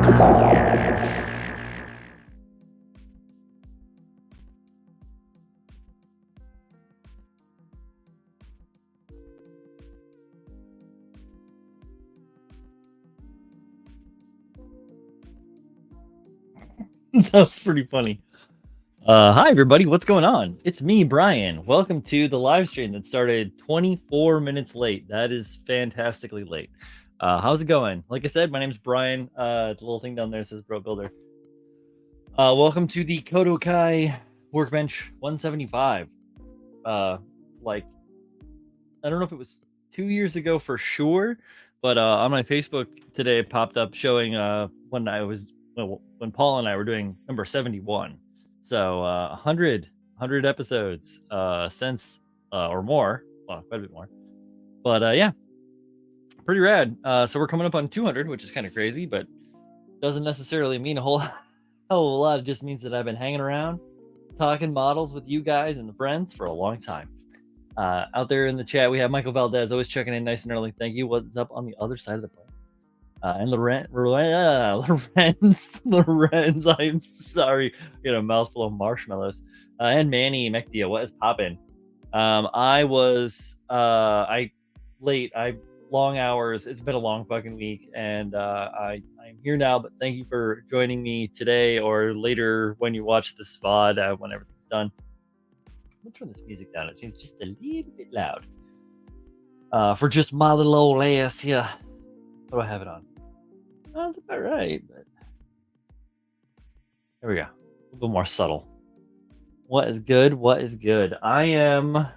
That was pretty funny. Hi everybody, what's going on? It's me, Brian. Welcome to the live stream that started 24 minutes late. That is fantastically late. How's it going? Like I said, my name's Brian. The little thing down there says Bro Builder. Welcome to the KotoKai Workbench 175. Like, I don't know if it was 2 years ago for sure, but on my Facebook today it popped up showing when Paul and I were doing number 71. So 100 episodes since or more, well, quite a bit more. But yeah, pretty rad. So we're coming up on 200, which is kind of crazy, but doesn't necessarily mean a whole hell of a lot. It just means that I've been hanging around talking models with you guys and the friends for a long time. Out there in the chat, we have Michael Valdez, always checking in nice and early. Thank you. What's up on the other side of the planet? And Lorenz, I'm sorry. Get a mouthful of marshmallows. And Manny Mectia, what is poppin'? I long hours. It's been a long fucking week, and I'm here now. But thank you for joining me today or later when you watch this VOD when everything's done. I'll turn this music down. It seems just a little bit loud. For just my little old ass here. What do I have it on? Oh, that's about right, but there we go. A little more subtle. What is good? What is good? I am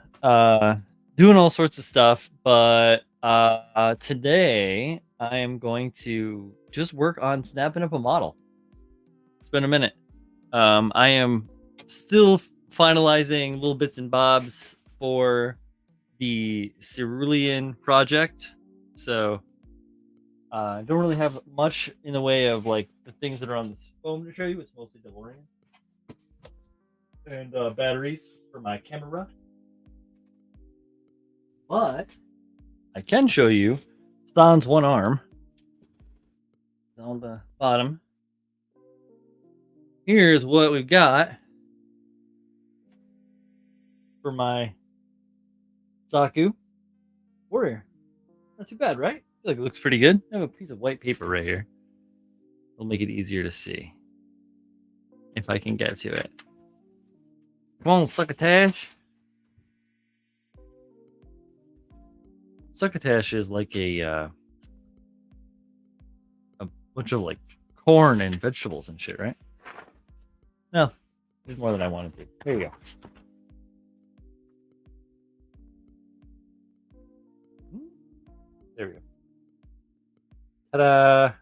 doing all sorts of stuff, but today I am going to just work on snapping up a model. It's been a minute. I am still finalizing little bits and bobs for the Cerulean project, so I don't really have much in the way of like the things that are on this phone to show you. It's mostly DeLorean and batteries for my camera. But I can show you Stan's one arm on the bottom. Here's what we've got for my Saku Warrior. Not too bad, right? I feel like it looks pretty good. I have a piece of white paper right here. It'll make it easier to see if I can get to it. Come on, succotash. Succotash is like a bunch of like corn and vegetables and shit, right? No, there's more than I wanted to. There you go. There we go. Ta-da!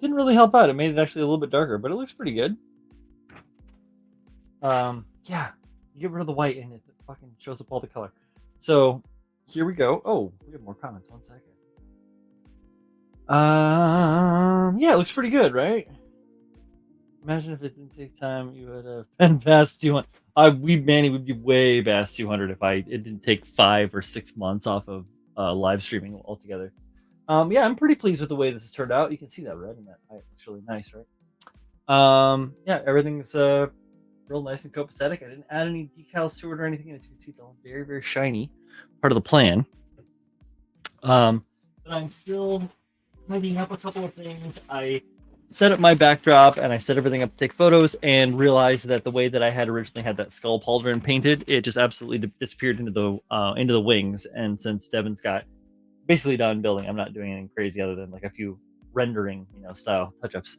Didn't really help out. It made it actually a little bit darker, but it looks pretty good. Yeah, you get rid of the white and it fucking shows up all the color. So here we go. Oh, we have more comments. 1 second. Yeah, it looks pretty good, right? Imagine if it didn't take time, you would have been past 200. Manny would be way past 200 if it didn't take 5 or 6 months off of live streaming altogether. Yeah, I'm pretty pleased with the way this has turned out. You can see that red and that actually nice, right? Yeah, everything's real nice and copacetic. I didn't add any decals to it or anything. As you can see, it's all very, very shiny. Part of the plan. But I'm still tidying up a couple of things. I set up my backdrop and I set everything up to take photos and realized that the way that I had originally had that skull pauldron painted, it just absolutely disappeared into the wings. And since Devin's got basically done building, I'm not doing anything crazy other than like a few rendering, style touch-ups.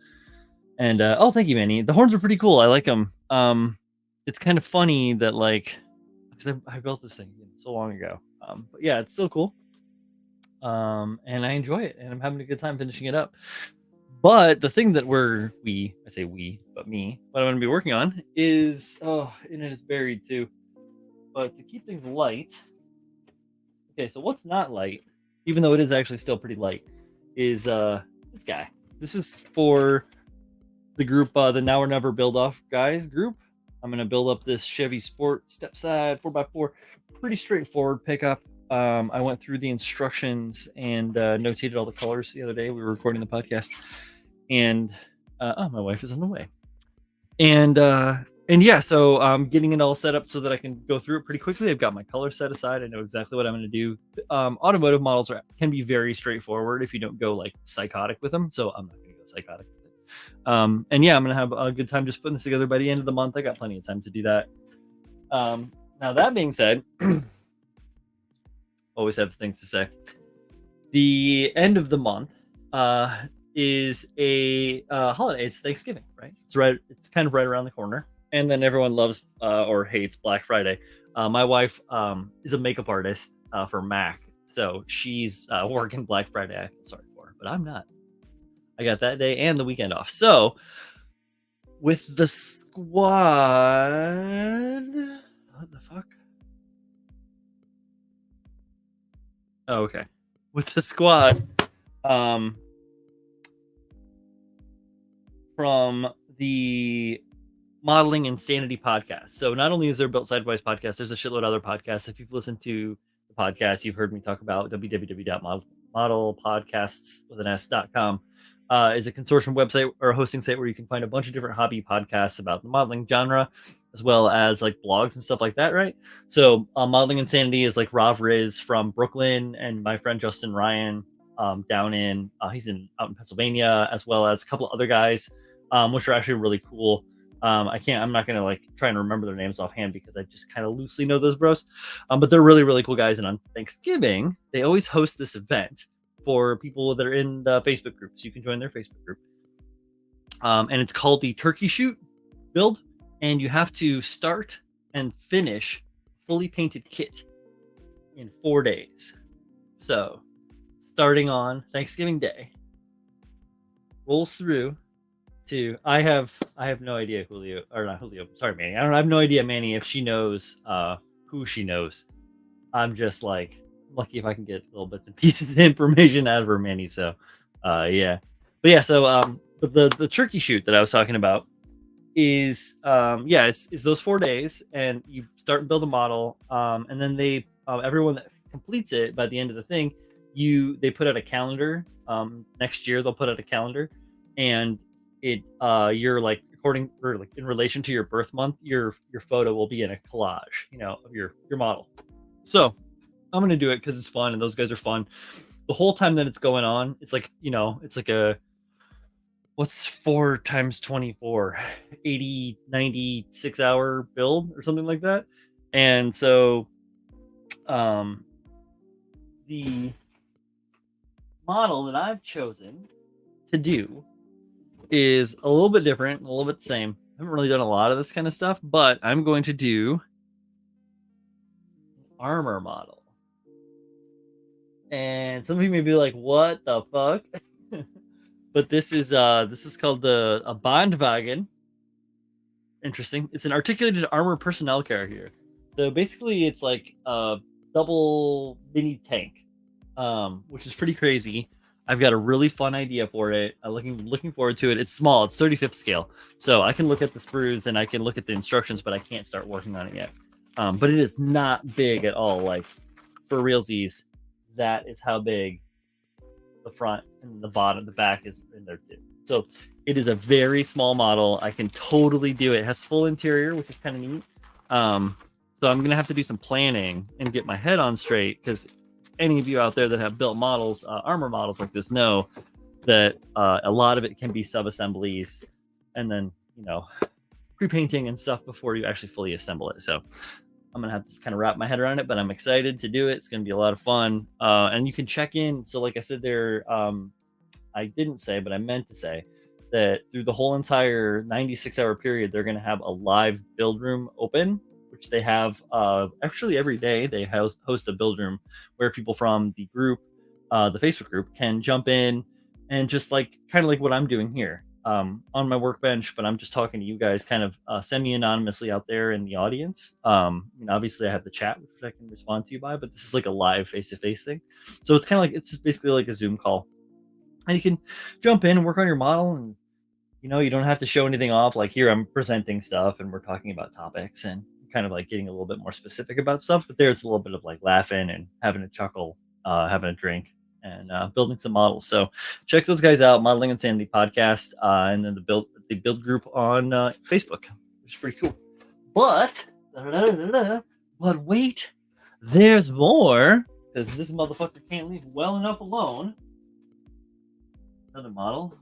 And oh, thank you, Manny. The horns are pretty cool. I like them. It's kind of funny that like, because I built this thing so long ago. But yeah, it's still cool. And I enjoy it, and I'm having a good time finishing it up. But the thing that what I'm going to be working on is, and it is buried too, but to keep things light. Okay, so what's not light, even though it is actually still pretty light, is this guy. This is for the group, the Now or Never Build Off guys group. I'm going to build up this Chevy Sport step side 4x4, pretty straightforward pickup. I went through the instructions and notated all the colors the other day. We were recording the podcast. And oh, my wife is on the way. And yeah, so getting it all set up so that I can go through it pretty quickly. I've got my color set aside. I know exactly what I'm going to do. Automotive models can be very straightforward if you don't go like psychotic with them. So I'm not going to go psychotic with it. And yeah, I'm going to have a good time just putting this together by the end of the month. I got plenty of time to do that. Now that being said, always have things to say. The end of the month is a holiday. It's Thanksgiving, right? It's kind of right around the corner. And then everyone loves or hates Black Friday. My wife is a makeup artist for Mac, so she's working Black Friday. I feel sorry for her, but I'm not. I got that day and the weekend off. So with the squad, what the fuck? Oh, okay. With the squad, from the Modeling Insanity podcast. So not only is there Built Sideways podcast, there's a shitload of other podcasts. If you've listened to the podcast, you've heard me talk about www.modelpodcasts.com. Is a consortium website or a hosting site where you can find a bunch of different hobby podcasts about the modeling genre, as well as like blogs and stuff like that, right? So Modeling Insanity is like Rob Riz from Brooklyn and my friend Justin Ryan down in out in Pennsylvania, as well as a couple other guys, which are actually really cool. I'm not gonna like try and remember their names offhand because I just kind of loosely know those bros. But they're really, really cool guys. And on Thanksgiving, they always host this event for people that are in the Facebook group. So you can join their Facebook group. And it's called the Turkey Shoot build. And you have to start and finish fully painted kit in 4 days. So starting on Thanksgiving Day, rolls through to I have no idea Julio, or not Julio, sorry Manny, I have no idea Manny if she knows who she knows. I'm just like lucky if I can get little bits and pieces of information out of her, Manny. So yeah, but yeah, so but the turkey shoot that I was talking about is it's those 4 days, and you start and build a model, and then they everyone that completes it by the end of the thing, they put out a calendar. Next year they'll put out a calendar, and it you're like according or like in relation to your birth month, your photo will be in a collage, of your model. So I'm gonna do it because it's fun and those guys are fun. The whole time that it's going on, it's like it's like a what's 4 times 24, 80 96 hour build or something like that. And so the model that I've chosen to do is a little bit different, a little bit the same. I haven't really done a lot of this kind of stuff, but I'm going to do an armor model. And some of you may be like, what the fuck? But this is called a Bandwagen. Interesting. It's an articulated armor personnel carrier. So basically it's like a double mini tank, which is pretty crazy. I've got a really fun idea for it. I'm looking forward to it. It's small. It's 35th scale. So I can look at the sprues and I can look at the instructions, but I can't start working on it yet. But it is not big at all. Like for realsies, that is how big the front and the bottom, the back is in there too. So it is a very small model. I can totally do it. It has full interior, which is kind of neat. So I'm going to have to do some planning and get my head on straight, because any of you out there that have built models, armor models like this, know that a lot of it can be sub-assemblies and then, pre-painting and stuff before you actually fully assemble it. So I'm going to have to kind of wrap my head around it, but I'm excited to do it. It's going to be a lot of fun. And you can check in. So like I said there, I didn't say, but I meant to say that through the whole entire 96-hour period, they're going to have a live build room open, which they have actually every day. They host a build room where people from the group, the Facebook group, can jump in and just like kind of like what I'm doing here on my workbench, but I'm just talking to you guys kind of semi-anonymously out there in the audience. Obviously I have the chat, which I can respond to you by, but this is like a live face-to-face thing. So it's kind of like, it's just basically like a Zoom call. And you can jump in and work on your model, and you don't have to show anything off. Like here I'm presenting stuff and we're talking about topics and kind of like getting a little bit more specific about stuff, but there's a little bit of like laughing and having a chuckle, having a drink, and building some models. So check those guys out, Modeling Insanity Podcast, and then the build group on Facebook, which is pretty cool. But wait, there's more, because this motherfucker can't leave well enough alone. Another model,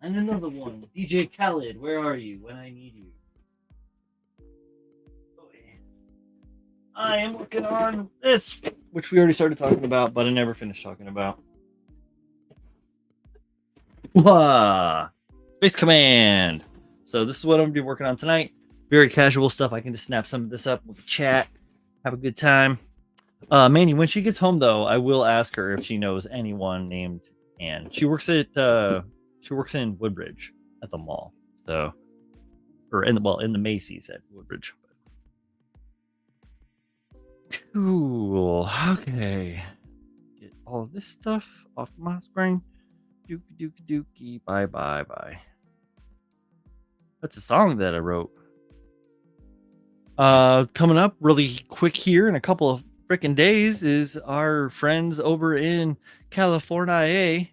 and another one. DJ Khaled, where are you when I need you? I am working on this, which we already started talking about, but I never finished talking about. Space Command. So this is what I'm gonna be working on tonight. Very casual stuff. I can just snap some of this up with a chat, have a good time. Manny, when she gets home though, I will ask her if she knows anyone named Anne. She works in Woodbridge at the mall. So, or in the Macy's at Woodbridge. Cool. Okay. Get all of this stuff off my screen. Dookie. Bye. That's a song that I wrote. Coming up really quick here in a couple of freaking days is our friends over in California.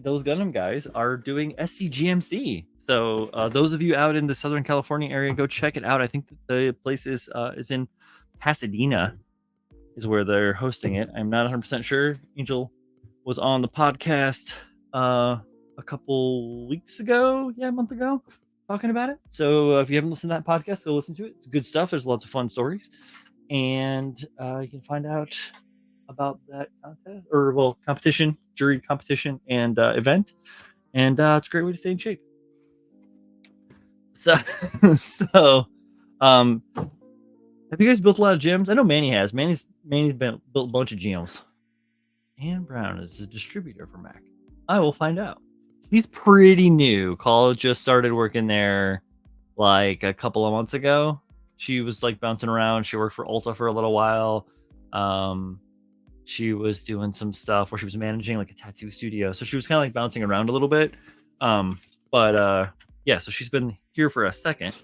Those Gundam guys are doing SCGMC. So those of you out in the Southern California area, go check it out. I think that the place is in Pasadena, is where they're hosting it. I'm not 100% sure. Angel was on the podcast a couple weeks ago, a month ago, talking about it. So if you haven't listened to that podcast, go listen to it. It's good stuff. There's lots of fun stories, and you can find out about that contest competition, jury competition, and event. And it's a great way to stay in shape. So have you guys built a lot of gyms? I know Manny has. Manny's built a bunch of gyms. Anne Brown is a distributor for Mac. I will find out. She's pretty new. College just started working there like a couple of months ago. She was like bouncing around. She worked for Ulta for a little while. She was doing some stuff where she was managing like a tattoo studio. So she was kind of like bouncing around a little bit. So she's been here for a second.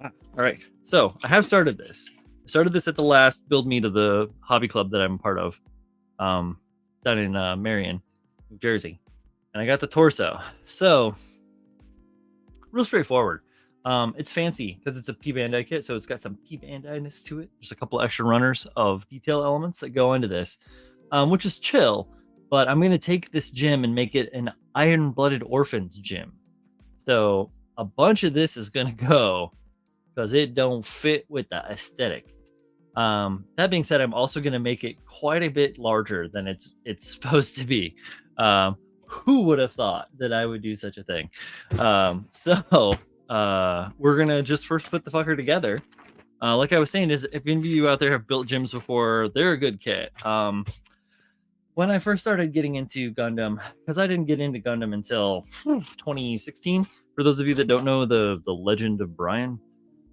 All right. So I have started this. I started this at the last build meet of the hobby club that I'm a part of, down in Marion, New Jersey. And I got the torso. So real straightforward. It's fancy because it's a P-Bandai kit, so it's got some P-Bandai-ness to it. There's a couple extra runners of detail elements that go into this, which is chill. But I'm going to take this gym and make it an Iron-Blooded Orphans gym. So a bunch of this is going to go because it don't fit with the aesthetic. That being said, I'm also going to make it quite a bit larger than it's supposed to be. Who would have thought that I would do such a thing? We're gonna just first put the fucker together. Like I was saying, is if any of you out there have built gyms before, they're a good kit. When I first started getting into Gundam, because I didn't get into Gundam until 2016. For those of you that don't know the Legend of Brian,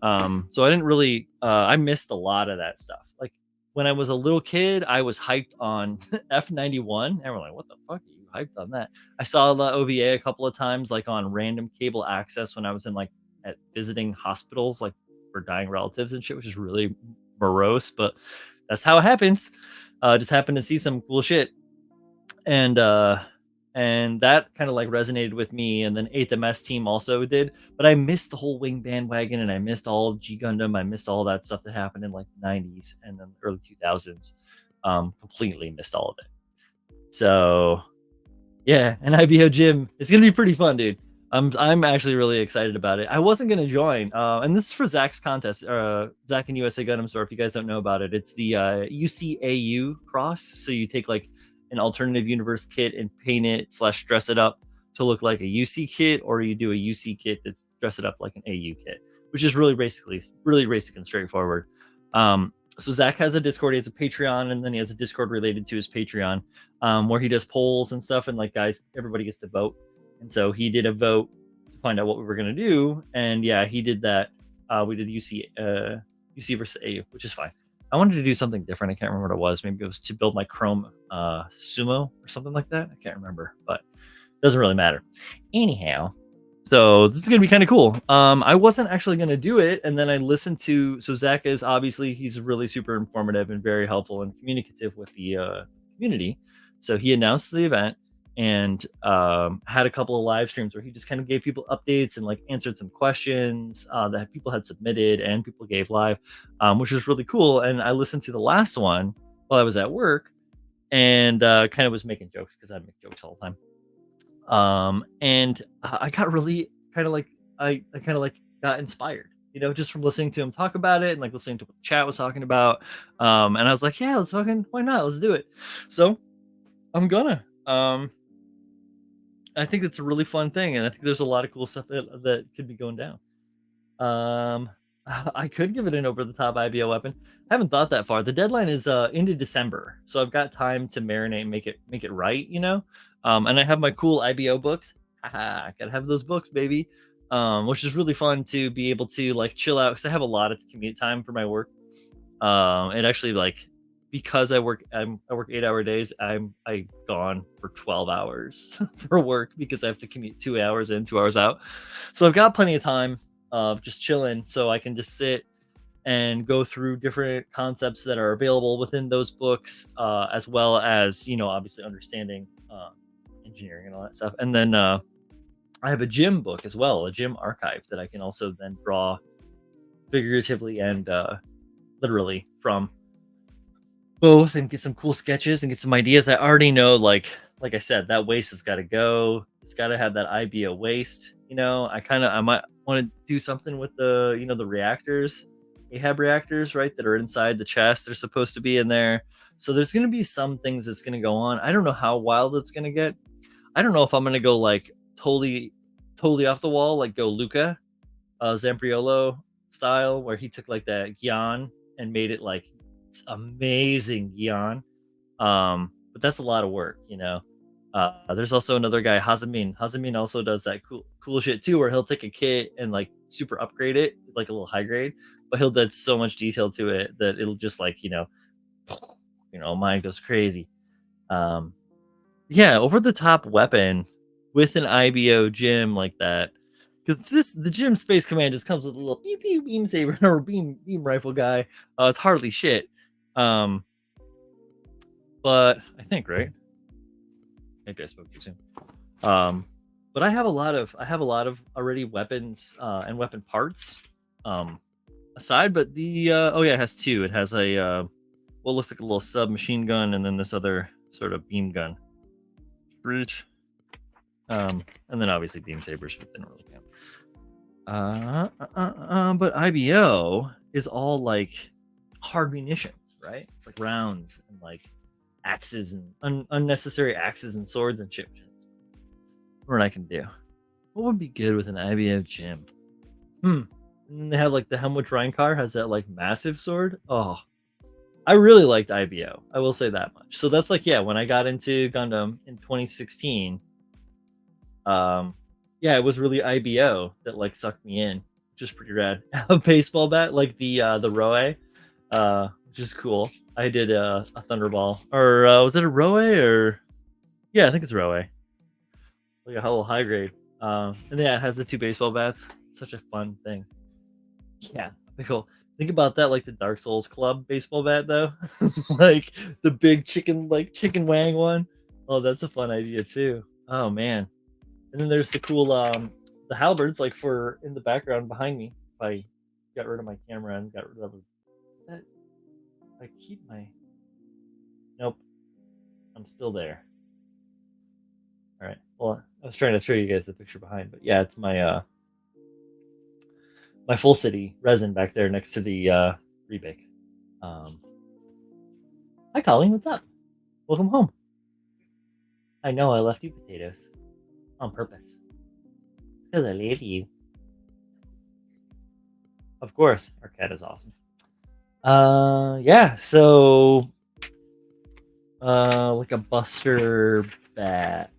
so I didn't really, I missed a lot of that stuff. Like when I was a little kid, I was hyped on F91. Everyone like, what the fuck are you hyped on that? I saw the OVA a couple of times, like on random cable access when I was in like at visiting hospitals, like for dying relatives and shit, which is really morose, but that's how it happens. Just happened to see some cool shit, and that kind of like resonated with me. And then 8th MS team also did, but I missed the whole wing bandwagon, and I missed all of G Gundam. I missed all that stuff that happened in like the 90s and then early 2000s. Completely missed all of it. So yeah, an IBO gym. It's gonna be pretty fun, dude. I'm actually really excited about it. I wasn't gonna join, and this is for Zach's contest, Zach and USA Gundam Store. If you guys don't know about it, it's the UCAU cross. So you take like an alternative universe kit and paint it / dress it up to look like a UC kit, or you do a UC kit that's dress it up like an AU kit, which is really basic and straightforward. So Zach has a Discord, he has a Patreon, and then he has a Discord related to his Patreon, where he does polls and stuff, and like guys, everybody gets to vote. And so he did a vote to find out what we were gonna do, and yeah, he did that. We did UC versus AU, which is fine. I wanted to do something different. I can't remember what it was. Maybe it was to build my Chrome Sumo or something like that. I can't remember, but it doesn't really matter. Anyhow, So this is gonna be kind of cool. I wasn't actually gonna do it, and then I listened to. So Zach is obviously he's really super informative and very helpful and communicative with the community. So he announced the event and had a couple of live streams where he just kind of gave people updates and like answered some questions that people had submitted and people gave live, which was really cool. And I listened to the last one while I was at work and kind of was making jokes because I make jokes all the time. And I got really kind of like I kind of like got inspired, just from listening to him talk about it and like listening to what the chat was talking about. And I was like, yeah, let's fucking why not? Let's do it. So I'm gonna. I think it's a really fun thing, and I think there's a lot of cool stuff that could be going down. Um, I could give it an over the top IBO weapon. I haven't thought that far. The deadline is into December, so I've got time to marinate and make it right, And I have my cool IBO books. Haha, gotta have those books, baby. Which is really fun to be able to like chill out because I have a lot of commute time for my work. And actually like because I work 8-hour days, I gone for 12 hours for work because I have to commute 2 hours in, 2 hours out. So I've got plenty of time of just chilling, so I can just sit and go through different concepts that are available within those books, as well as obviously understanding engineering and all that stuff. And then I have a gym book as well, a gym archive that I can also then draw figuratively and literally from both, and get some cool sketches and get some ideas. I already know, like I said, that waist has got to go. It's got to have that IBO waist. I might want to do something with the the reactors, AHAB reactors, right, that are inside the chest. They're supposed to be in there. So there's going to be some things that's going to go on. I don't know how wild it's going to get. I don't know if I'm going to go like totally off the wall, like go Luca Zampriolo style, where he took like that Gyan and made it like amazing Gyan. But that's a lot of work, there's also another guy, Hazamin also does that cool shit too, where he'll take a kit and like super upgrade it, like a little high grade, but he'll add so much detail to it that it'll just like mind goes crazy. Yeah, over the top weapon with an IBO gym like that, because the gym Space Command just comes with a little pew pew beam saber or beam rifle guy. It's hardly shit. But I think, right? Maybe I spoke too soon. But I have a lot of already weapons and weapon parts aside. But the it has two. It has a what looks like a little submachine gun, and then this other sort of beam gun. Fruit. And then obviously beam sabers, but didn't really count. But IBO is all like hard munitions, right? It's like rounds and like axes and unnecessary axes and swords and shit. What I can do. What would be good with an IBO gym? And then they have like the Helmut Reinkar has that like massive sword. Oh, I really liked IBO. I will say that much. So that's like, yeah, when I got into Gundam in 2016, it was really IBO that like sucked me in, which is pretty rad. A baseball bat, like the Roe, which is cool. I did a Thunderball, or was it a Roe? Or yeah, I think it's Roe. Like a little high grade. And yeah, it has the two baseball bats. Such a fun thing. Yeah, cool. Think about that, like the Dark Souls Club baseball bat, though. Like the big chicken wang one. Oh, that's a fun idea too. Oh man. And then there's the cool the halberds, like for in the background behind me. If I got rid of my camera and got rid of that, I keep my. Nope, I'm still there. All right. Well, I was trying to show you guys the picture behind, but yeah, it's my my full city resin back there next to the rebake. Hi, Colleen. What's up? Welcome home. I know I left you potatoes on purpose because I love you. Of course, our cat is awesome. Yeah. So, like a Buster bat.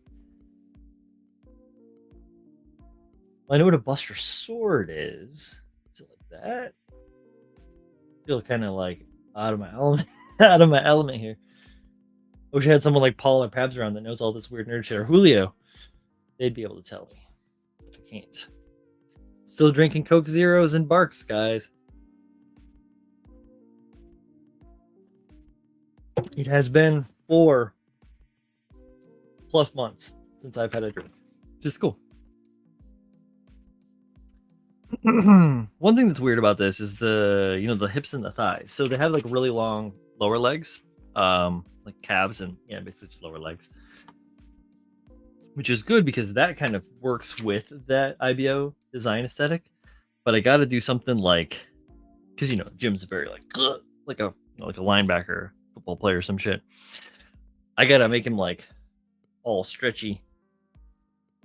I know what a Buster sword is. Is it like that? I feel kind of like out of my element, here. I wish I had someone like Paul or Pabs around that knows all this weird nerd shit, or Julio. They'd be able to tell me. I can't. Still drinking Coke Zeros and Barks, guys. It has been 4+ months since I've had a drink, which is cool. One thing that's weird about this is the hips and the thighs. So they have like really long lower legs, like calves and basically just lower legs, which is good because that kind of works with that IBO design aesthetic. But I got to do something like, because Jim's very like a linebacker, football player, some shit. I gotta make him like all stretchy.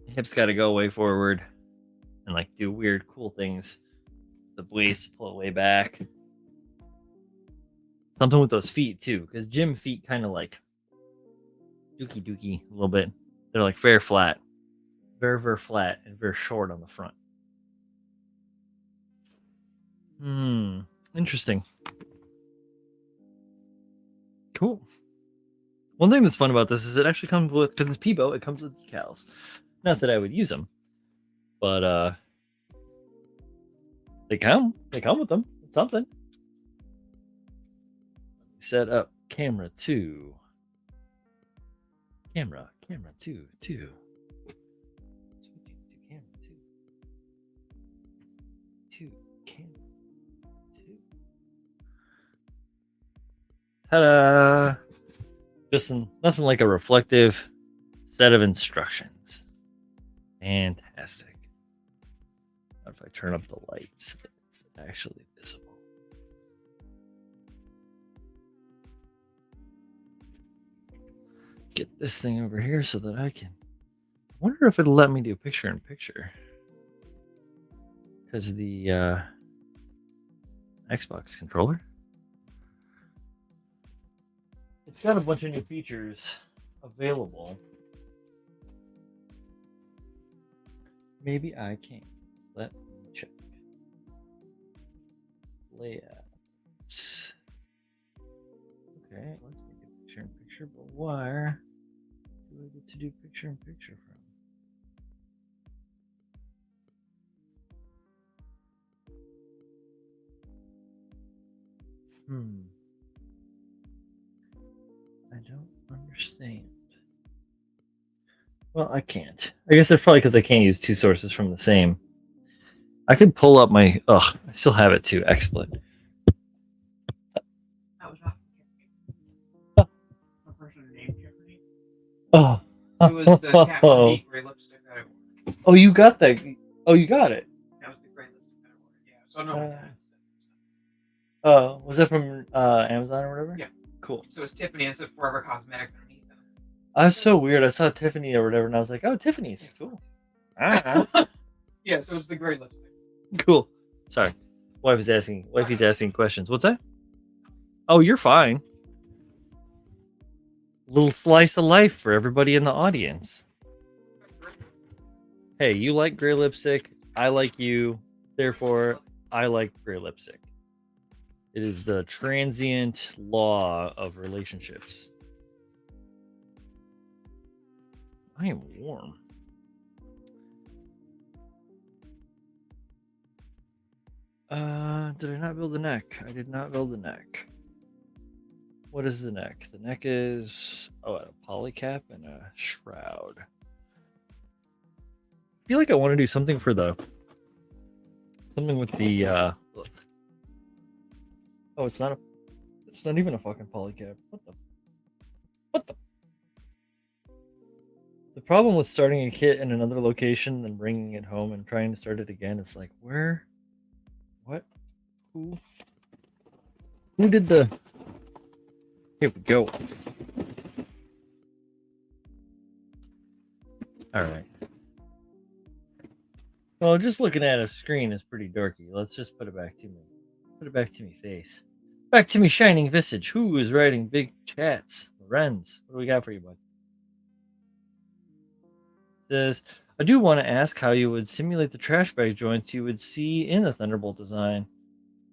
Hips got to go way forward and like do weird, cool things. The waist pull it way back. Something with those feet too, because Jim feet kind of like dookie a little bit. They're like very flat, very flat, and very short on the front. Interesting. Cool. One thing that's fun about this is it actually comes with, because it's Peebo, it comes with decals. Not that I would use them, but they come with them. It's something. Set up camera 2. Camera 2. Switching to camera 2. Camera 2. Ta-da! Just nothing like a reflective set of instructions. Fantastic. What if I turn up the lights? It's actually visible. Get this thing over here so that I can. I wonder if it'll let me do picture in picture. Because the Xbox controller. It's got a bunch of new features available. Maybe I can. Let me check. Layouts. Okay, let's make a picture in picture, but where do I get to do picture in picture from? I don't understand. Well, I can't. I guess it's probably because I can't use two sources from the same. I could pull up my. I still have it too. XSplit. Oh. It was the cat gray lipstick that I wore. Oh, you got that. Oh, you got it. That was the gray lipstick that I wore. Yeah. So no. Oh, was that from Amazon or whatever? Yeah. Cool. So it's Tiffany. It's a Forever Cosmetics underneath them. That's so weird. I saw Tiffany or whatever, and I was like, "Oh, Tiffany's cool." Yeah. So it's the gray lipstick. Cool. Sorry, wifey's asking questions. What's that? Oh, you're fine. Little slice of life for everybody in the audience. Hey, you like gray lipstick. I like you. Therefore, I like gray lipstick. It is the transient law of relationships. I am warm. Did I not build the neck? I did not build the neck. What is the neck? The neck is a polycap and a shroud. I feel like I want to do something for something with the oh, it's not even a fucking polycap. What the The problem with starting a kit in another location and bringing it home and trying to start it again, it's like, where? What? Who did the... Here we go. Alright. Well, just looking at a screen is pretty dorky. Let's just put it back to me. Put it back to me face. Back to me shining visage. Who is writing big chats? Lorenz, what do we got for you, bud? Says, I do want to ask how you would simulate the trash bag joints you would see in the Thunderbolt design.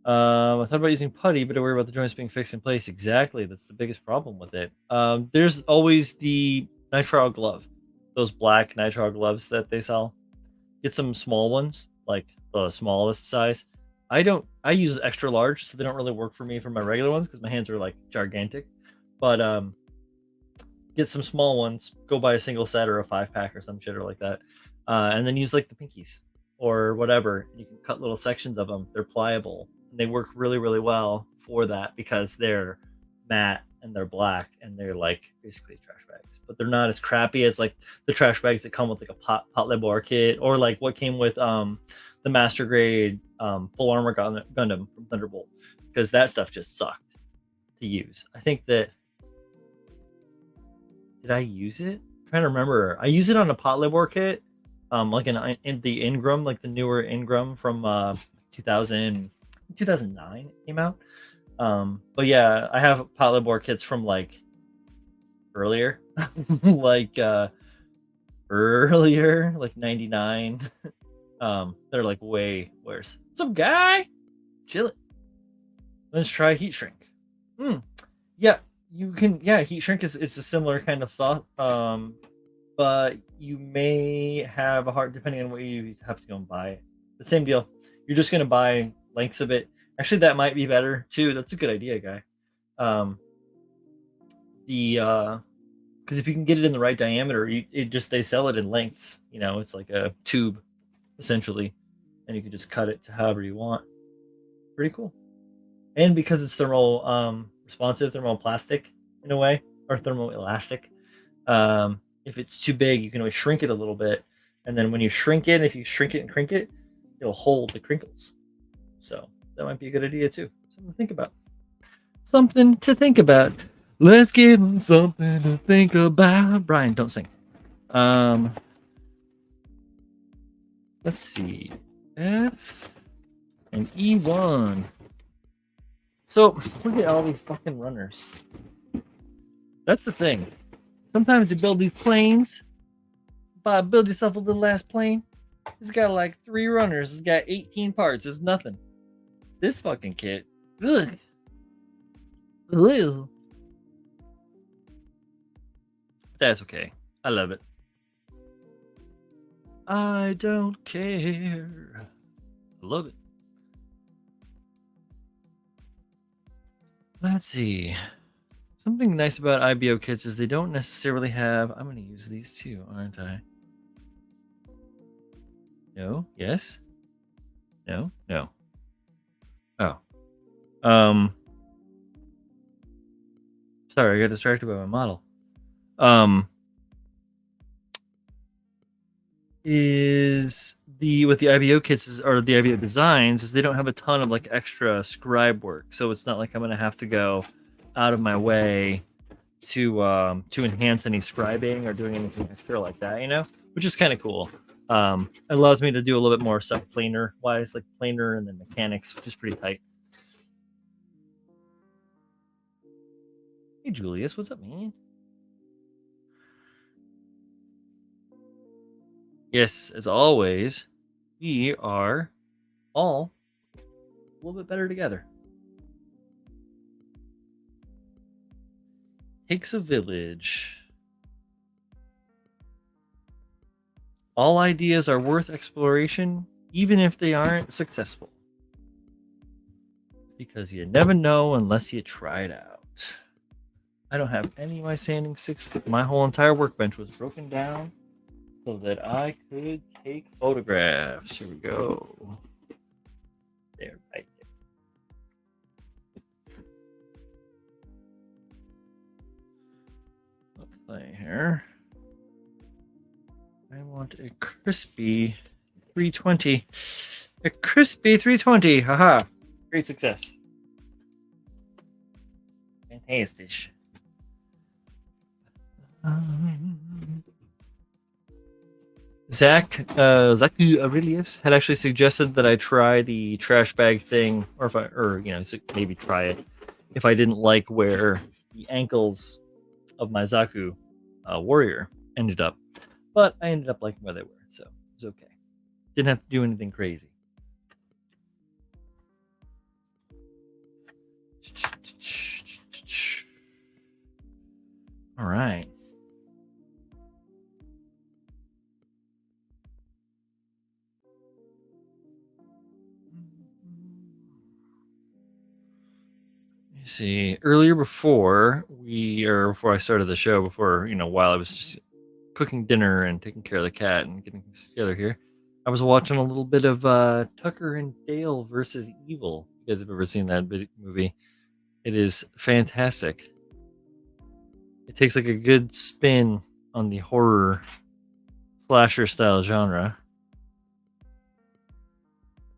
I thought about using putty, but I worry about the joints being fixed in place. Exactly. That's the biggest problem with it. There's always the nitrile glove. Those black nitrile gloves that they sell. get some small ones, like the smallest size. I use extra large, so they don't really work for me for my regular ones because my hands are like gigantic. But get some small ones, go buy a single set or a 5-pack or some shit or like that, and then use like the pinkies or whatever. You can cut little sections of them. They're pliable and they work really really well for that because they're matte and they're black and they're like basically trash bags, but they're not as crappy as like the trash bags that come with like a pot labor kit or like what came with the master grade full armor Gundam from Thunderbolt, because that stuff just sucked to use. I think that did I use it? I'm trying to remember. I use it on a pot labor kit, like in the Ingram, like the newer Ingram from 2000, 2009 it came out. But yeah, I have pot labor kits from like earlier, like earlier, like 99. They're like way worse. What's up, guy? Chill it. Let's try heat shrink. Yeah, you can. Yeah, heat shrink is it's a similar kind of thought. But you may have a hard depending on what you have to go and buy it. The same deal. You're just gonna buy lengths of it. Actually, that might be better too. That's a good idea, guy. Um, the because if you can get it in the right diameter, it just they sell it in lengths. You know, it's like a tube essentially, and you can just cut it to however you want. Pretty cool. And because it's thermal responsive, thermoplastic in a way, or thermoelastic. If it's too big, you can always shrink it a little bit, and then when you shrink it, if you shrink it and crink it, it'll hold the crinkles. So that might be a good idea too. Something to think about. Something to think about. Let's give them something to think about. Brian, don't sing. Let's see. F and E1. So look at all these fucking runners. That's the thing. Sometimes you build these planes. Build yourself a little ass plane. It's got like 3 runners. It's got 18 parts. It's nothing. This fucking kit. Ugh. Ugh. That's okay. I love it. I don't care. I love it. Let's see. Something nice about IBO kits is they don't necessarily have. I'm going to use these too, aren't I? No? Yes? No? No. Oh. Sorry, I got distracted by my model. Is the with the IBO kits or the IBO designs is they don't have a ton of like extra scribe work, so it's not like I'm gonna have to go out of my way to enhance any scribing or doing anything extra like that, you know, which is kind of cool. It allows me to do a little bit more stuff planar wise, like planar and then mechanics, which is pretty tight. Hey Julius, what's up, man? Yes, as always, we are all a little bit better together. Takes a village. All ideas are worth exploration, even if they aren't successful. Because you never know unless you try it out. I don't have any of my sanding sticks because my whole entire workbench was broken down so that I could take photographs. Here we go. There, right there. Let's play here. I want a crispy 320. A crispy 320. Haha. Great success. Fantastic. Zaku Aurelius had actually suggested that I try the trash bag thing, or maybe try it if I didn't like where the ankles of my Zaku warrior ended up, but I ended up liking where they were, so it was okay. Didn't have to do anything crazy. All right. You see, earlier before I started the show, while I was just cooking dinner and taking care of the cat and getting things together here, I was watching a little bit of Tucker and Dale versus Evil. You guys have ever seen that movie? It is fantastic. It takes like a good spin on the horror slasher style genre,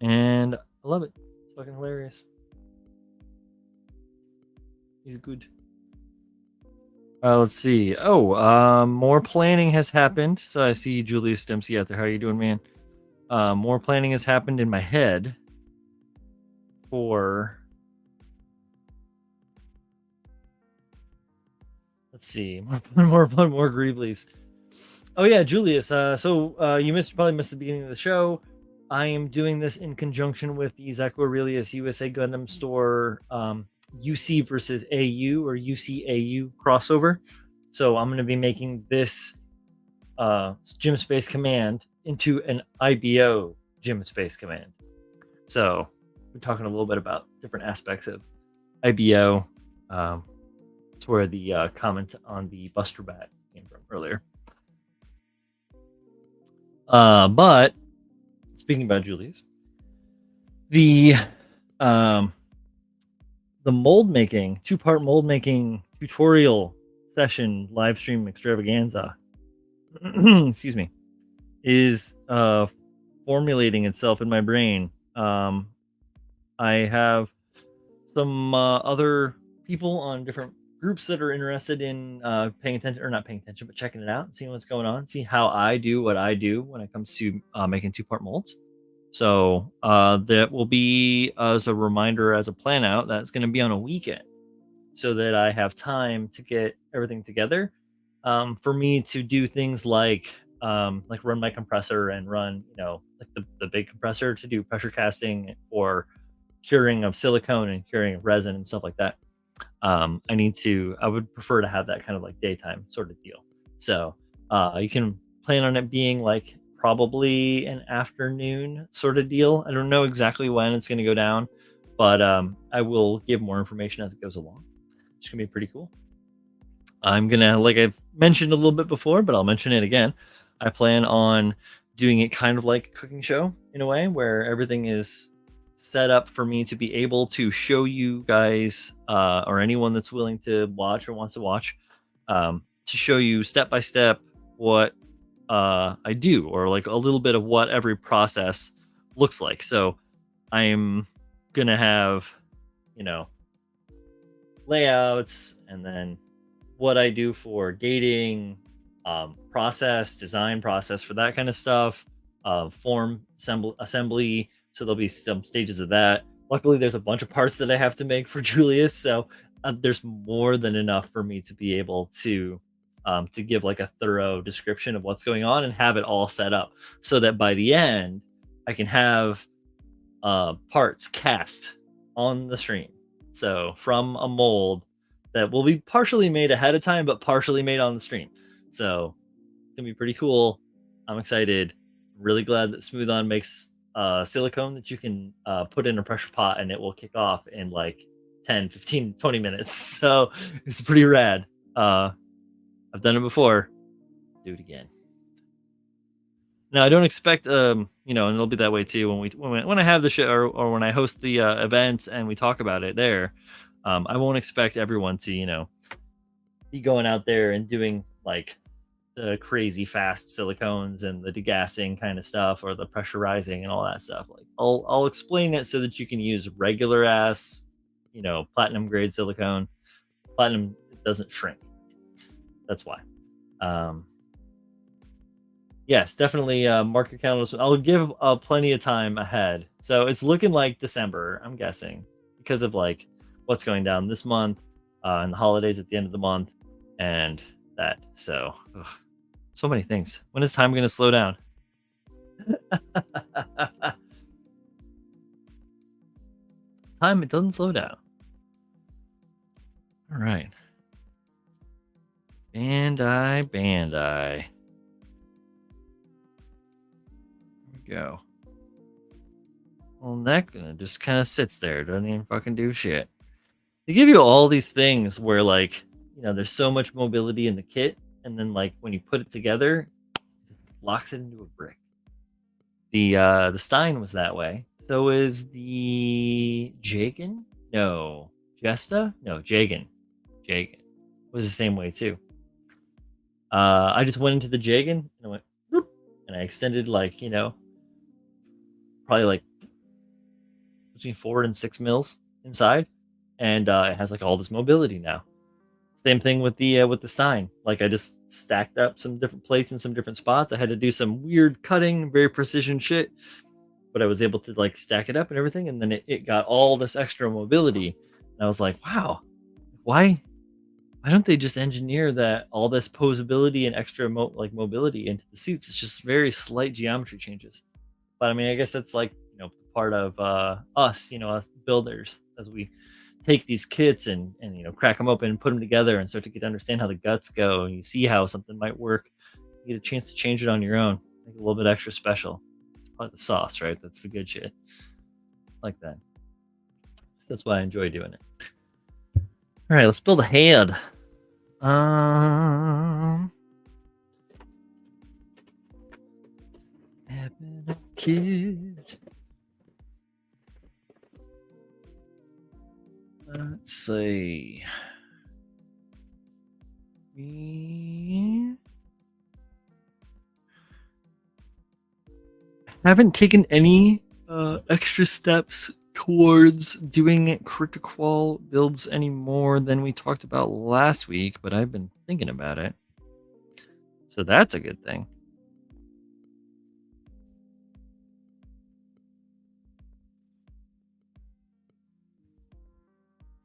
and I love it. It's fucking hilarious. He's good. Let's see. More planning has happened. So I see Julius Dempsey out there. How you doing, man? More planning has happened in my head for. Let's see. More Greeblies. Oh yeah, Julius. You probably missed the beginning of the show. I am doing this in conjunction with the Zach Aurelius USA Gundam Store UC versus AU or UCAU crossover. So I'm going to be making this Gym Space Command into an IBO Gym Space Command. So we're talking a little bit about different aspects of IBO. It's where the comment on the Buster Bat came from earlier. But speaking about Julius, the mold making, 2-part mold making tutorial session live stream extravaganza excuse me, is formulating itself in my brain. I have some other people on different groups that are interested in paying attention, or not paying attention, but checking it out and seeing what's going on, see how I do what I do when it comes to making 2-part molds. So that will be as a reminder, as a plan out, that's going to be on a weekend, so that I have time to get everything together. For me to do things like run my compressor and run, like the big compressor to do pressure casting or curing of silicone and curing of resin and stuff like that. I would prefer to have that kind of like daytime sort of deal. So you can plan on it being like probably an afternoon sort of deal. I don't know exactly when it's going to go down, but I will give more information as it goes along. It's going to be pretty cool. I'm going to, like I've mentioned a little bit before, but I'll mention it again. I plan on doing it kind of like a cooking show in a way, where everything is set up for me to be able to show you guys or anyone that's willing to watch or wants to watch, to show you step by step what I do, or like a little bit of what every process looks like. So I'm going to have, layouts, and then what I do for gating, design process for that kind of stuff, form assembly. So there'll be some stages of that. Luckily, there's a bunch of parts that I have to make for Julius, so there's more than enough for me to be able to give like a thorough description of what's going on and have it all set up, so that by the end I can have parts cast on the stream. So from a mold that will be partially made ahead of time, but partially made on the stream. So it's gonna be pretty cool. I'm excited. Really glad that Smooth On makes silicone that you can put in a pressure pot and it will kick off in like 10, 15, 20 minutes. So it's pretty rad. I've done it before. Do it again. Now I don't expect and it'll be that way too when I have the show, or when I host the events and we talk about it there. I won't expect everyone to be going out there and doing like the crazy fast silicones and the degassing kind of stuff, or the pressurizing and all that stuff. Like I'll explain it so that you can use regular ass platinum grade silicone. Platinum doesn't shrink, that's why. Yes, definitely mark your calendars. I'll give plenty of time ahead. So it's looking like December, I'm guessing, because of like what's going down this month and the holidays at the end of the month and that. So so many things. When is time going to slow down? Time, it doesn't slow down. All right. Bandai. Go. Well, that just kind of sits there, doesn't even fucking do shit. They give you all these things where like, there's so much mobility in the kit, and then like when you put it together, it locks it into a brick. The Stein was that way. So is the Jagan? No. Jesta? No, Jagan. Jagan was the same way too. I just went into the Jagan and I went whoop, and I extended like, probably like between 4 and 6 mils inside, and it has like all this mobility now. Same thing with the Stein. Like I just stacked up some different plates in some different spots. I had to do some weird cutting, very precision shit, but I was able to like stack it up and everything, and then it got all this extra mobility. And I was like, wow, why don't they just engineer that all this posability and extra mobility into the suits? It's just very slight geometry changes. But I mean, I guess that's like part of us, us builders, as we take these kits and crack them open and put them together and start to get to understand how the guts go, and you see how something might work. You get a chance to change it on your own, make it a little bit extra special. It's part of the sauce, right? That's the good shit. Like that. So that's why I enjoy doing it. All right, let's build a head. Kid. Let's see. We haven't taken any extra steps towards doing critical builds any more than we talked about last week, but I've been thinking about it. So that's a good thing.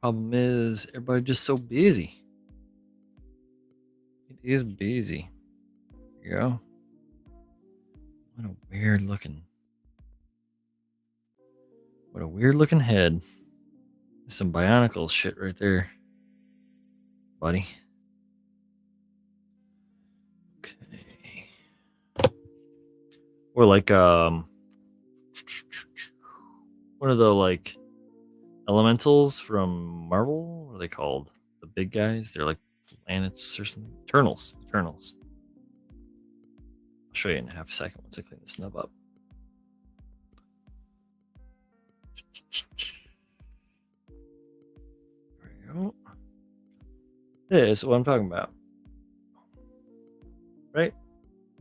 Problem is, everybody just so busy. It is busy. There you go. What a weird looking head. Some Bionicle shit right there, buddy. Okay. Or like one of the like elementals from Marvel. What are they called? The big guys. They're like planets or something. Eternals. I'll show you in half a second once I clean the snub up. There we go. This is what I'm talking about. Right?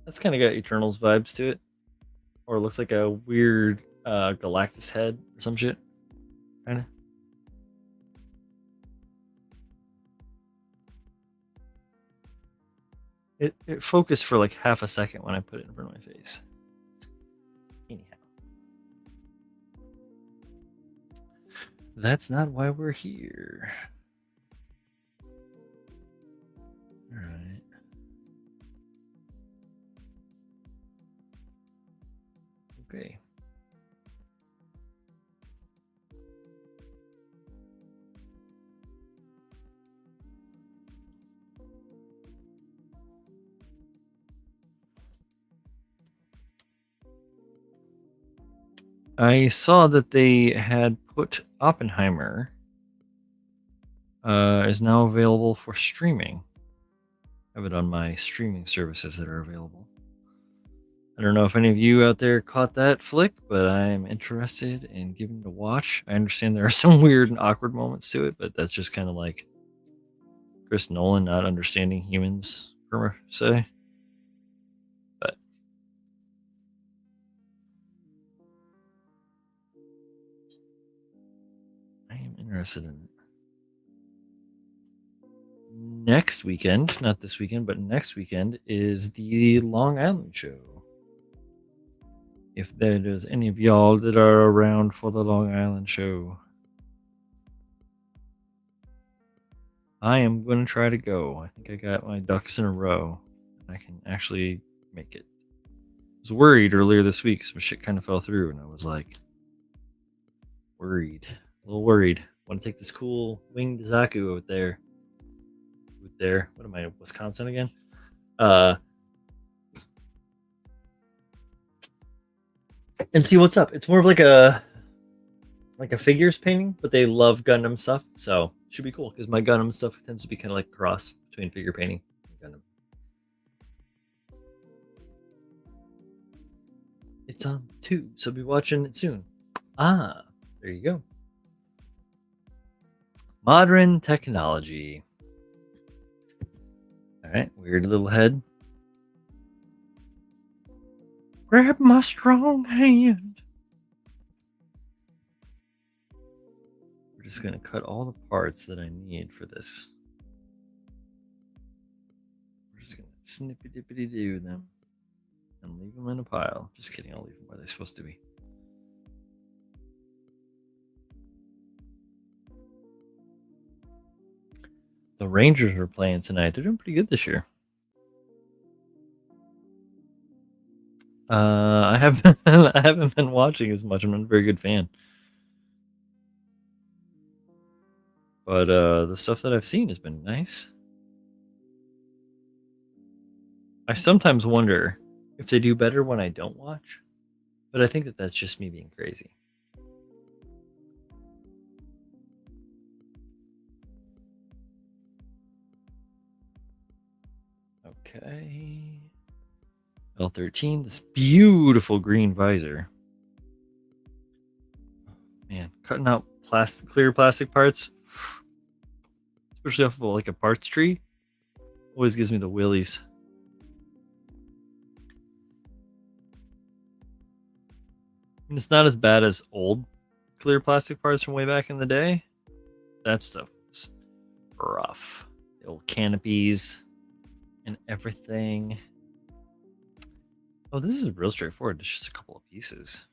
That's kind of got Eternals vibes to it. Or it looks like a weird Galactus head or some shit. Kind of. It focused for like half a second when I put it in front of my face. Anyhow. That's not why we're here. All right. Okay. I saw that they had put Oppenheimer is now available for streaming. I have it on my streaming services that are available. I don't know if any of you out there caught that flick, but I'm interested in giving it a watch. I understand there are some weird and awkward moments to it, but that's just kind of like Chris Nolan not understanding humans, per se. But I am interested in it. Next weekend, not this weekend, but next weekend is the Long Island show. If there's any of y'all that are around for the Long Island show, I am going to try to go. I think I got my ducks in a row. I can actually make it. I was worried earlier this week. Some shit kind of fell through, and I was like, a little worried. Want to take this cool winged Zaku out there. What am I, Wisconsin again? And see what's up. It's more of like a figures painting, but they love Gundam stuff, so Should be cool because my Gundam stuff tends to be kind of like a cross between figure painting and Gundam. It's on tube, so be watching it soon. Ah, there you go. Modern technology. All right, weird little head. Grab my strong hand. We're just going to cut all the parts that I need for this. We're just going to snippy-dippity-do them and leave them in a pile. Just kidding, I'll leave them where they're supposed to be. The Rangers are playing tonight. They're doing pretty good this year. I haven't been watching as much. I'm not a very good fan. But the stuff that I've seen has been nice. I sometimes wonder if they do better when I don't watch, but I think that that's just me being crazy. Okay. L13, this beautiful green visor. Man, cutting out clear plastic parts, especially off of like a parts tree, always gives me the willies. And it's not as bad as old clear plastic parts from way back in the day. That stuff was rough. The old canopies and everything. Oh, this is real straightforward. It's just a couple of pieces.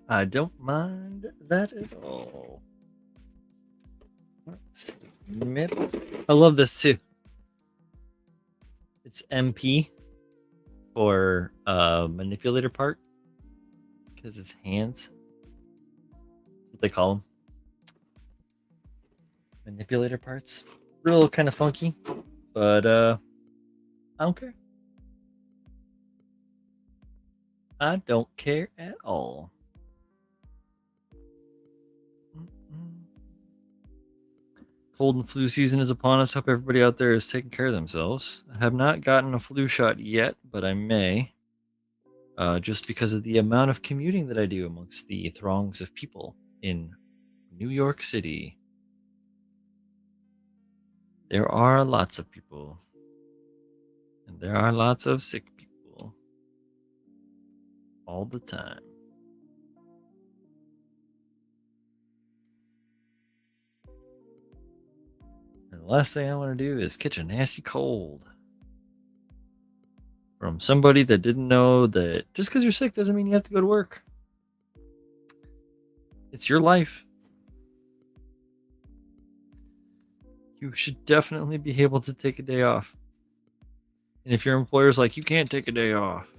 I don't mind that at all. I love this too. It's MP for manipulator part because it's hands. That's what they call them. Manipulator parts. Real kind of funky, but I don't care. I don't care at all. Cold and flu season is upon us. Hope everybody out there is taking care of themselves. I have not gotten a flu shot yet, but I may. Just because of the amount of commuting that I do amongst the throngs of people in New York City. There are lots of people. And there are lots of sick people. All the time. And the last thing I want to do is catch a nasty cold. From somebody that didn't know that just because you're sick doesn't mean you have to go to work. It's your life. You should definitely be able to take a day off. And if your employer's like, you can't take a day off,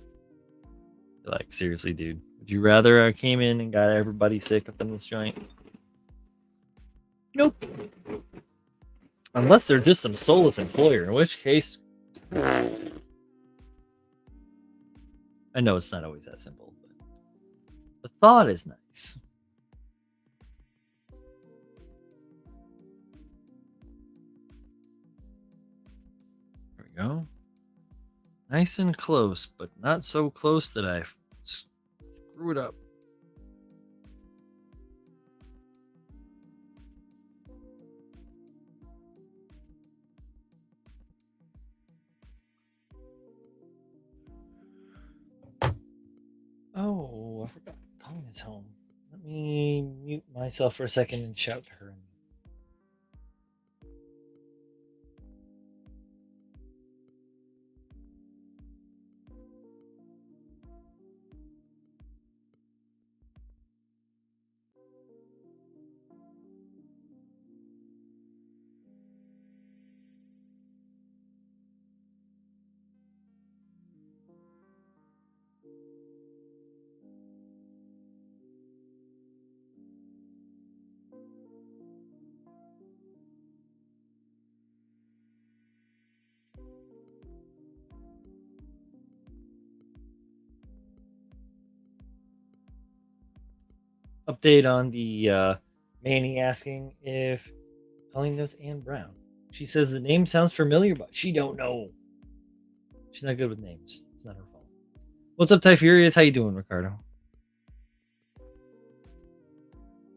you're like, seriously, dude, would you rather I came in and got everybody sick up in this joint? Nope. Unless they're just some soulless employer, in which case, I know it's not always that simple, but the thought is nice. There we go. Nice and close, but not so close that I screw it up. Oh, I forgot. Colleen is home. Let me mute myself for a second and shout to her. Update on the Manny asking if Colleen knows Anne Brown. She says the name sounds familiar, but she don't know. She's not good with names. It's not her fault. What's up, Typhurious? How you doing, Ricardo?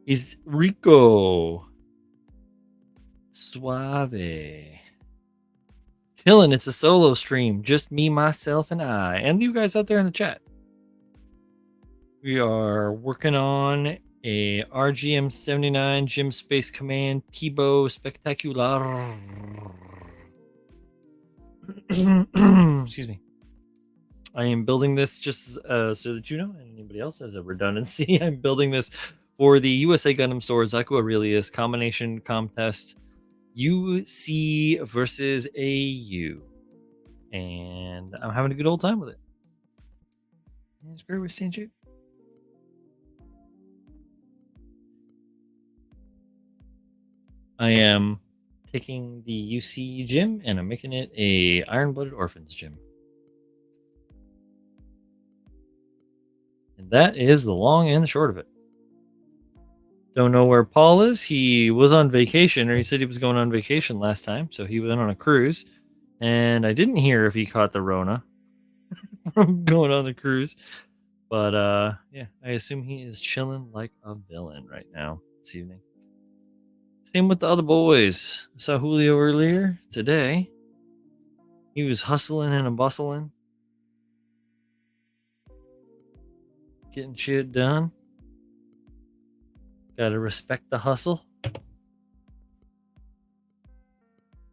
He's Rico. Suave. Chilling. It's a solo stream. Just me, myself, and I. And you guys out there in the chat. We are working on a RGM 79 Gym Space Command Peebo Spectacular. Excuse me. I am building this just so that you know, and anybody else has a redundancy. I'm building this for the USA Gundam Store Zaku Aurelius combination contest UC versus AU. And I'm having a good old time with it. And it's great with staying shape. I am taking the UC gym and I'm making it a Iron-Blooded Orphans gym. And that is the long and the short of it. Don't know where Paul is. He was on vacation, or he said he was going on vacation last time. So he went on a cruise. And I didn't hear if he caught the Rona from going on the cruise. But yeah, I assume he is chilling like a villain right now this evening. Same with the other boys. I saw Julio earlier today. He was hustling and bustling, getting shit done. Gotta respect the hustle.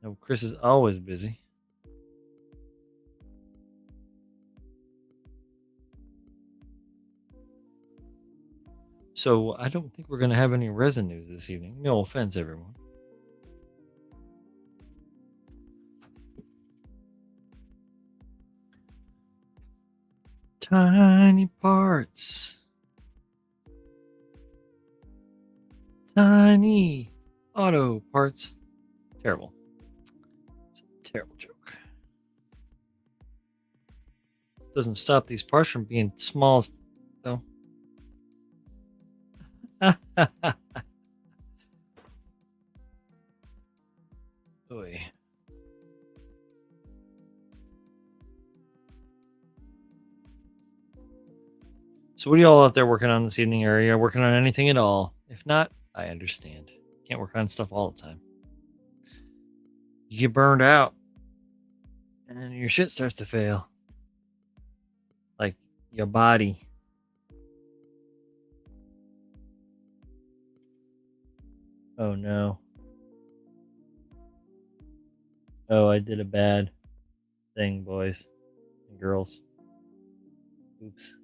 No, Chris is always busy. So I don't think we're going to have any resin news this evening. No offense, everyone. Tiny parts. Tiny auto parts. Terrible. It's a terrible joke. Doesn't stop these parts from being small, though. Oy. So what are y'all out there working on this evening? Are you working on anything at all? If not, I understand. Can't work on stuff all the time. You get burned out and your shit starts to fail. Like your body. Oh no. Oh, I did a bad thing, boys and girls. Oops.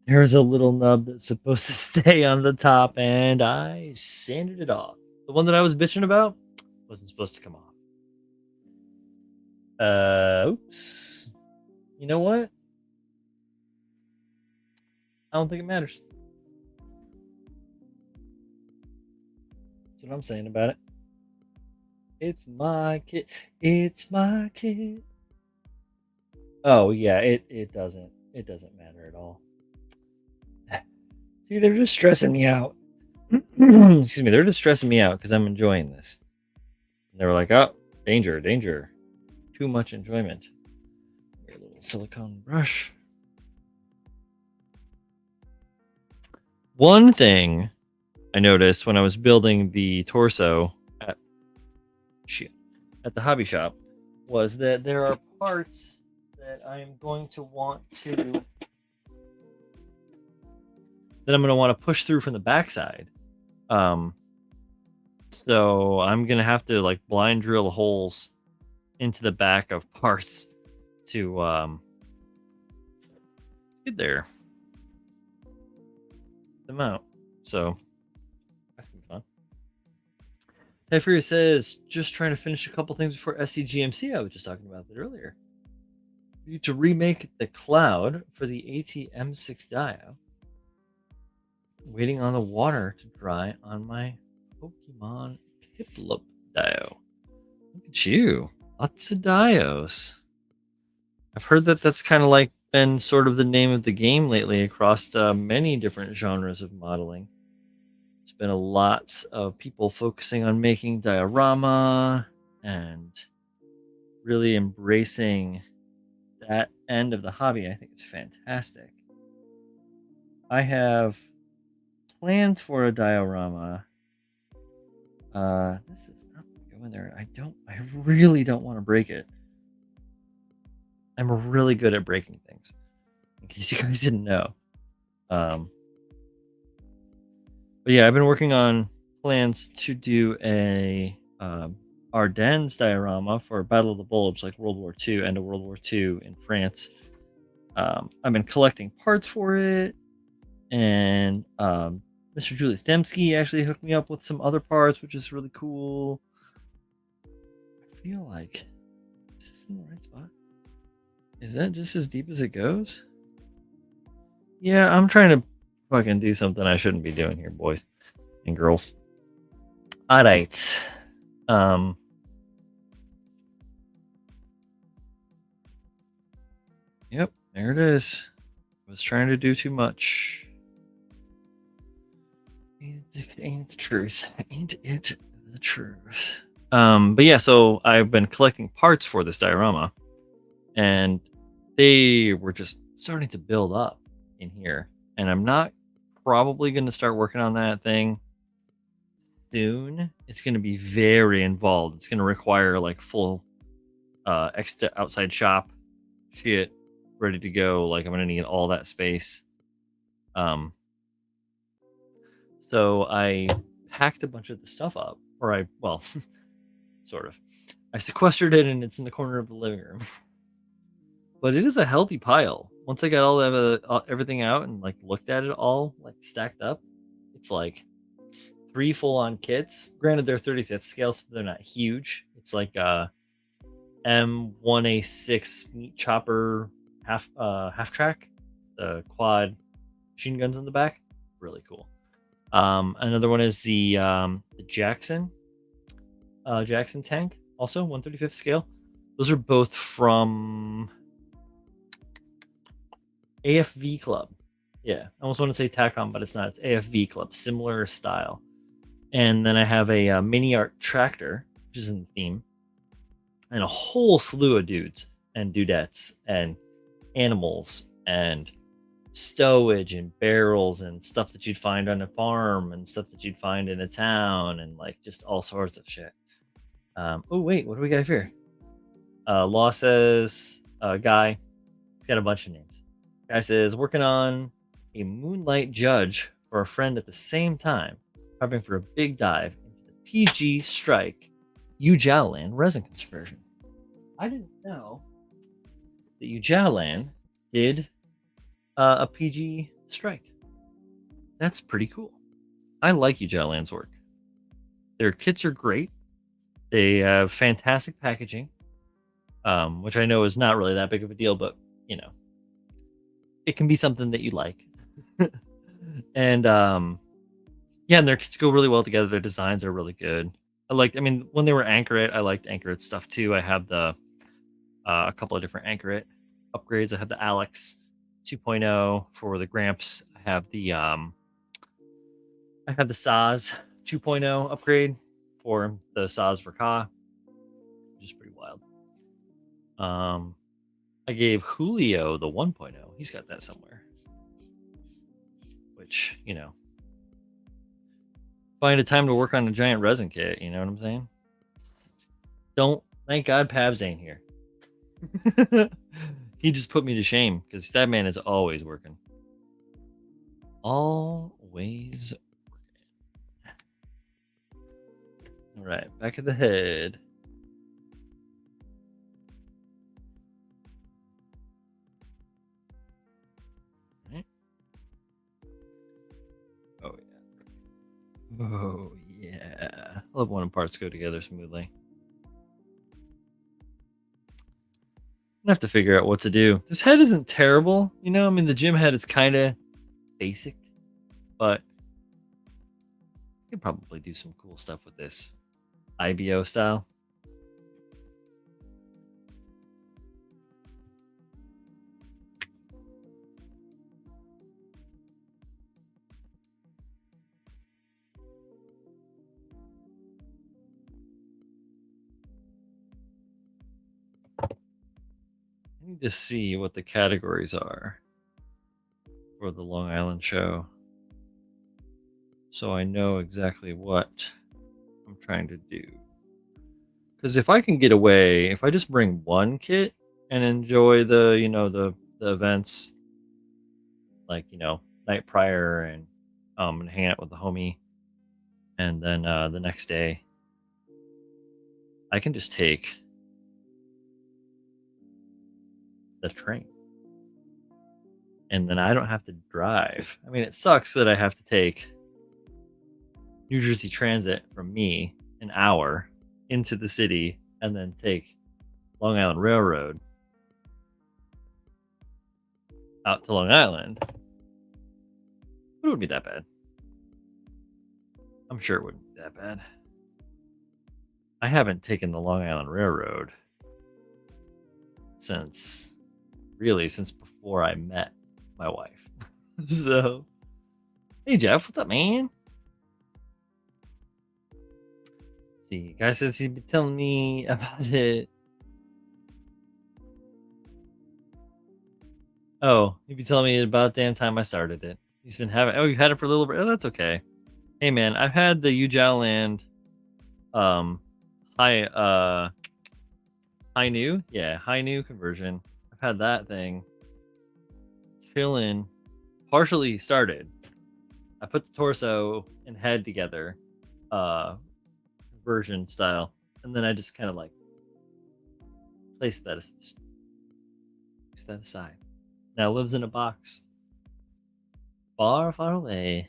There's a little nub that's supposed to stay on the top, and I sanded it off. The one that I was bitching about wasn't supposed to come off. Oops. You know what? I don't think it matters. That's what I'm saying about it. It's my kid. It's my kid. Oh yeah, it doesn't matter at all. See, they're just stressing me out. Excuse me, they're just stressing me out because I'm enjoying this. And they were like, oh, danger, danger. Too much enjoyment. A little silicone brush. One thing I noticed when I was building the torso at the hobby shop was that there are parts that I am going to want to push through from the backside. So I'm gonna have to like blind drill holes into the back of parts to get there. Them out. So that's gonna be fun. Typhoria says, just trying to finish a couple things before SCGMC. I was just talking about that earlier. We need to remake the cloud for the ATM6 Dio. Waiting on the water to dry on my Pokemon Piplup Dio. Look at you. Lots of Dios. I've heard that that's kind of like been sort of the name of the game lately across many different genres of modeling. It's been a lot of people focusing on making diorama and really embracing that end of the hobby. I think it's fantastic. I have plans for a diorama. This is not gonna go in there. I really don't want to break it. I'm really good at breaking things. In case you guys didn't know. Um, but yeah, I've been working on plans to do a Ardennes diorama for Battle of the Bulge, like World War II, end of World War II in France. I've been collecting parts for it, and Mr. Julius Dembski actually hooked me up with some other parts, which is really cool. I feel like is this in the right spot? Is that just as deep as it goes? Yeah, I'm trying to fucking do something I shouldn't be doing here, boys and girls. Alright. Yep, there it is. I was trying to do too much. Ain't the truth. Ain't it the truth? But yeah, so I've been collecting parts for this diorama, and they were just starting to build up in here. And I'm not probably going to start working on that thing soon. It's going to be very involved. It's going to require like full outside shop shit ready to go. Like I'm going to need all that space. So I packed a bunch of the stuff up, well, sort of. I sequestered it and it's in the corner of the living room. But it is a healthy pile. Once I got everything out and like looked at it all like stacked up, it's like 3 full-on kits. Granted, they're 35th scale, so they're not huge. It's like M1A6 meat chopper half track, the quad machine guns in the back. Really cool. Another one is the Jackson tank, also 135th scale. Those are both from AFV Club. Yeah, I almost want to say TACOM, but it's not. It's AFV Club, similar style. And then I have a mini art tractor, which is in the theme, and a whole slew of dudes and dudettes and animals and stowage and barrels and stuff that you'd find on a farm and stuff that you'd find in a town and like just all sorts of shit. Oh wait, what do we got here? Law says guy. It's got a bunch of names. Guy says working on a moonlight judge for a friend at the same time, prepping for a big dive into the PG Strike Ujalan resin conversion. I didn't know that Ujalan did a PG Strike. That's pretty cool. I like Ujalan's work. Their kits are great. They have fantastic packaging, which I know is not really that big of a deal, but you know, it can be something that you like. And yeah, and their kits go really well together. Their designs are really good. I mean, when they were Anchorite, I liked Anchorite stuff too. I have the a couple of different Anchorite upgrades. I have the Alex 2.0 for the Gramps. I have the Saz 2.0 upgrade for the Saz for Ka, which is pretty wild. I gave Julio the 1.0. He's got that somewhere. Which, you know, find a time to work on a giant resin kit, you know what I'm saying? Thank God Pabs ain't here. He just put me to shame because that man is always working. Always working. All right, back of the head. Right. Oh yeah. Oh yeah. I love when parts go together smoothly. I have to figure out what to do. This head isn't terrible, you know. I mean, the gym head is kind of basic, but I could probably do some cool stuff with this IBO style. me just see what the categories are for the Long Island show, so I know exactly what I'm trying to do. Because if I can get away, if I just bring one kit and enjoy the events, like night prior, and hang out with the homie, and then the next day I can just take the train, and then I don't have to drive. I mean, it sucks that I have to take New Jersey Transit from me an hour into the city and then take Long Island Railroad out to Long Island. But it wouldn't be that bad. I'm sure it wouldn't be that bad. I haven't taken the Long Island Railroad since before I met my wife. So, hey Jeff, what's up, man? Let's see, guy says he'd be telling me about it. Oh, he'd be telling me about damn time I started it. He's been having. Oh, you've had it for a little bit. Oh, that's okay. Hey man, I've had the Ujao Land, high new, yeah, high new conversion. I've had that thing chilling, partially started. I put the torso and head together, conversion style, and then I just kind of like placed that aside. Now it lives in a box, far, far away.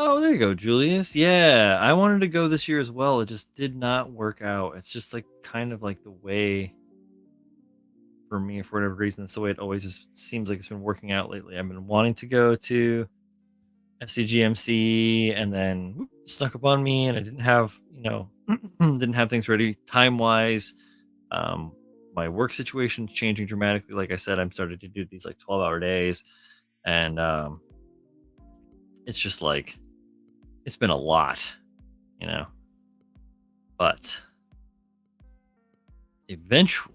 Oh, there you go, Julius. Yeah, I wanted to go this year as well. It just did not work out. It's just like kind of like the way for me, for whatever reason. It's the way it always just seems like it's been working out lately. I've been wanting to go to SCGMC, and then snuck up on me, and I didn't have, didn't have things ready time wise. My work situation's changing dramatically. Like I said, I'm starting to do these like 12-hour days, and it's just like it's been a lot, but eventually,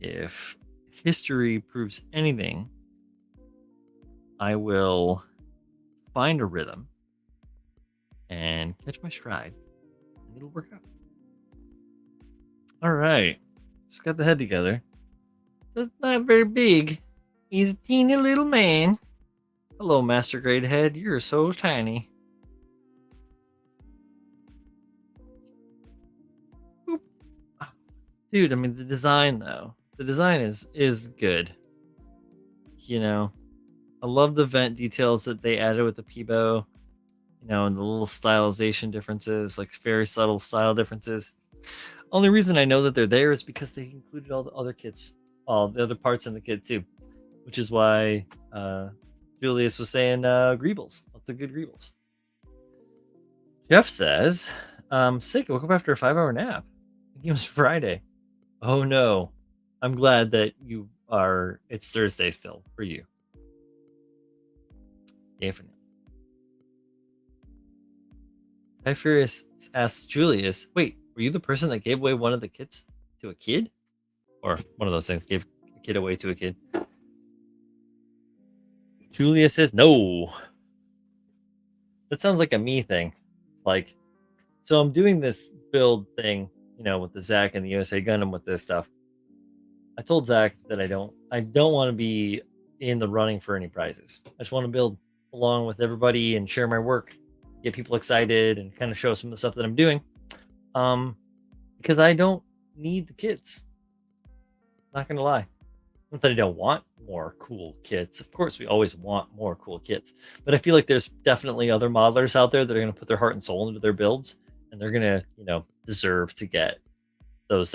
if history proves anything, I will find a rhythm and catch my stride, and it'll work out. All right, just got the head together. That's not very big. He's a teeny little man. Hello, Master Grade Head. You're so tiny. Boop. Dude, I mean, the design, though. The design is good. I love the vent details that they added with the Peebo, and the little stylization differences, like very subtle style differences. Only reason I know that they're there is because they included all the other kits, all the other parts in the kit too, which is why Julius was saying Greebles. Lots of good Greebles. Jeff says, sick. I woke up after a 5-hour nap. I think it was Friday. Oh no. I'm glad that it's Thursday still for you. Definitely. Hi Furious asks Julius, wait, were you the person that gave away one of the kits to a kid? Or one of those things, gave a kid away to a kid? Julia says no. That sounds like a me thing. Like, so I'm doing this build thing, with the Zach and the USA Gundam with this stuff. I told Zach that I don't want to be in the running for any prizes. I just want to build along with everybody and share my work, get people excited, and kind of show some of the stuff that I'm doing. Because I don't need the kits. Not gonna lie. Not that I don't want more cool kits. Of course, we always want more cool kits. But I feel like there's definitely other modelers out there that are going to put their heart and soul into their builds, and they're going to, deserve to get those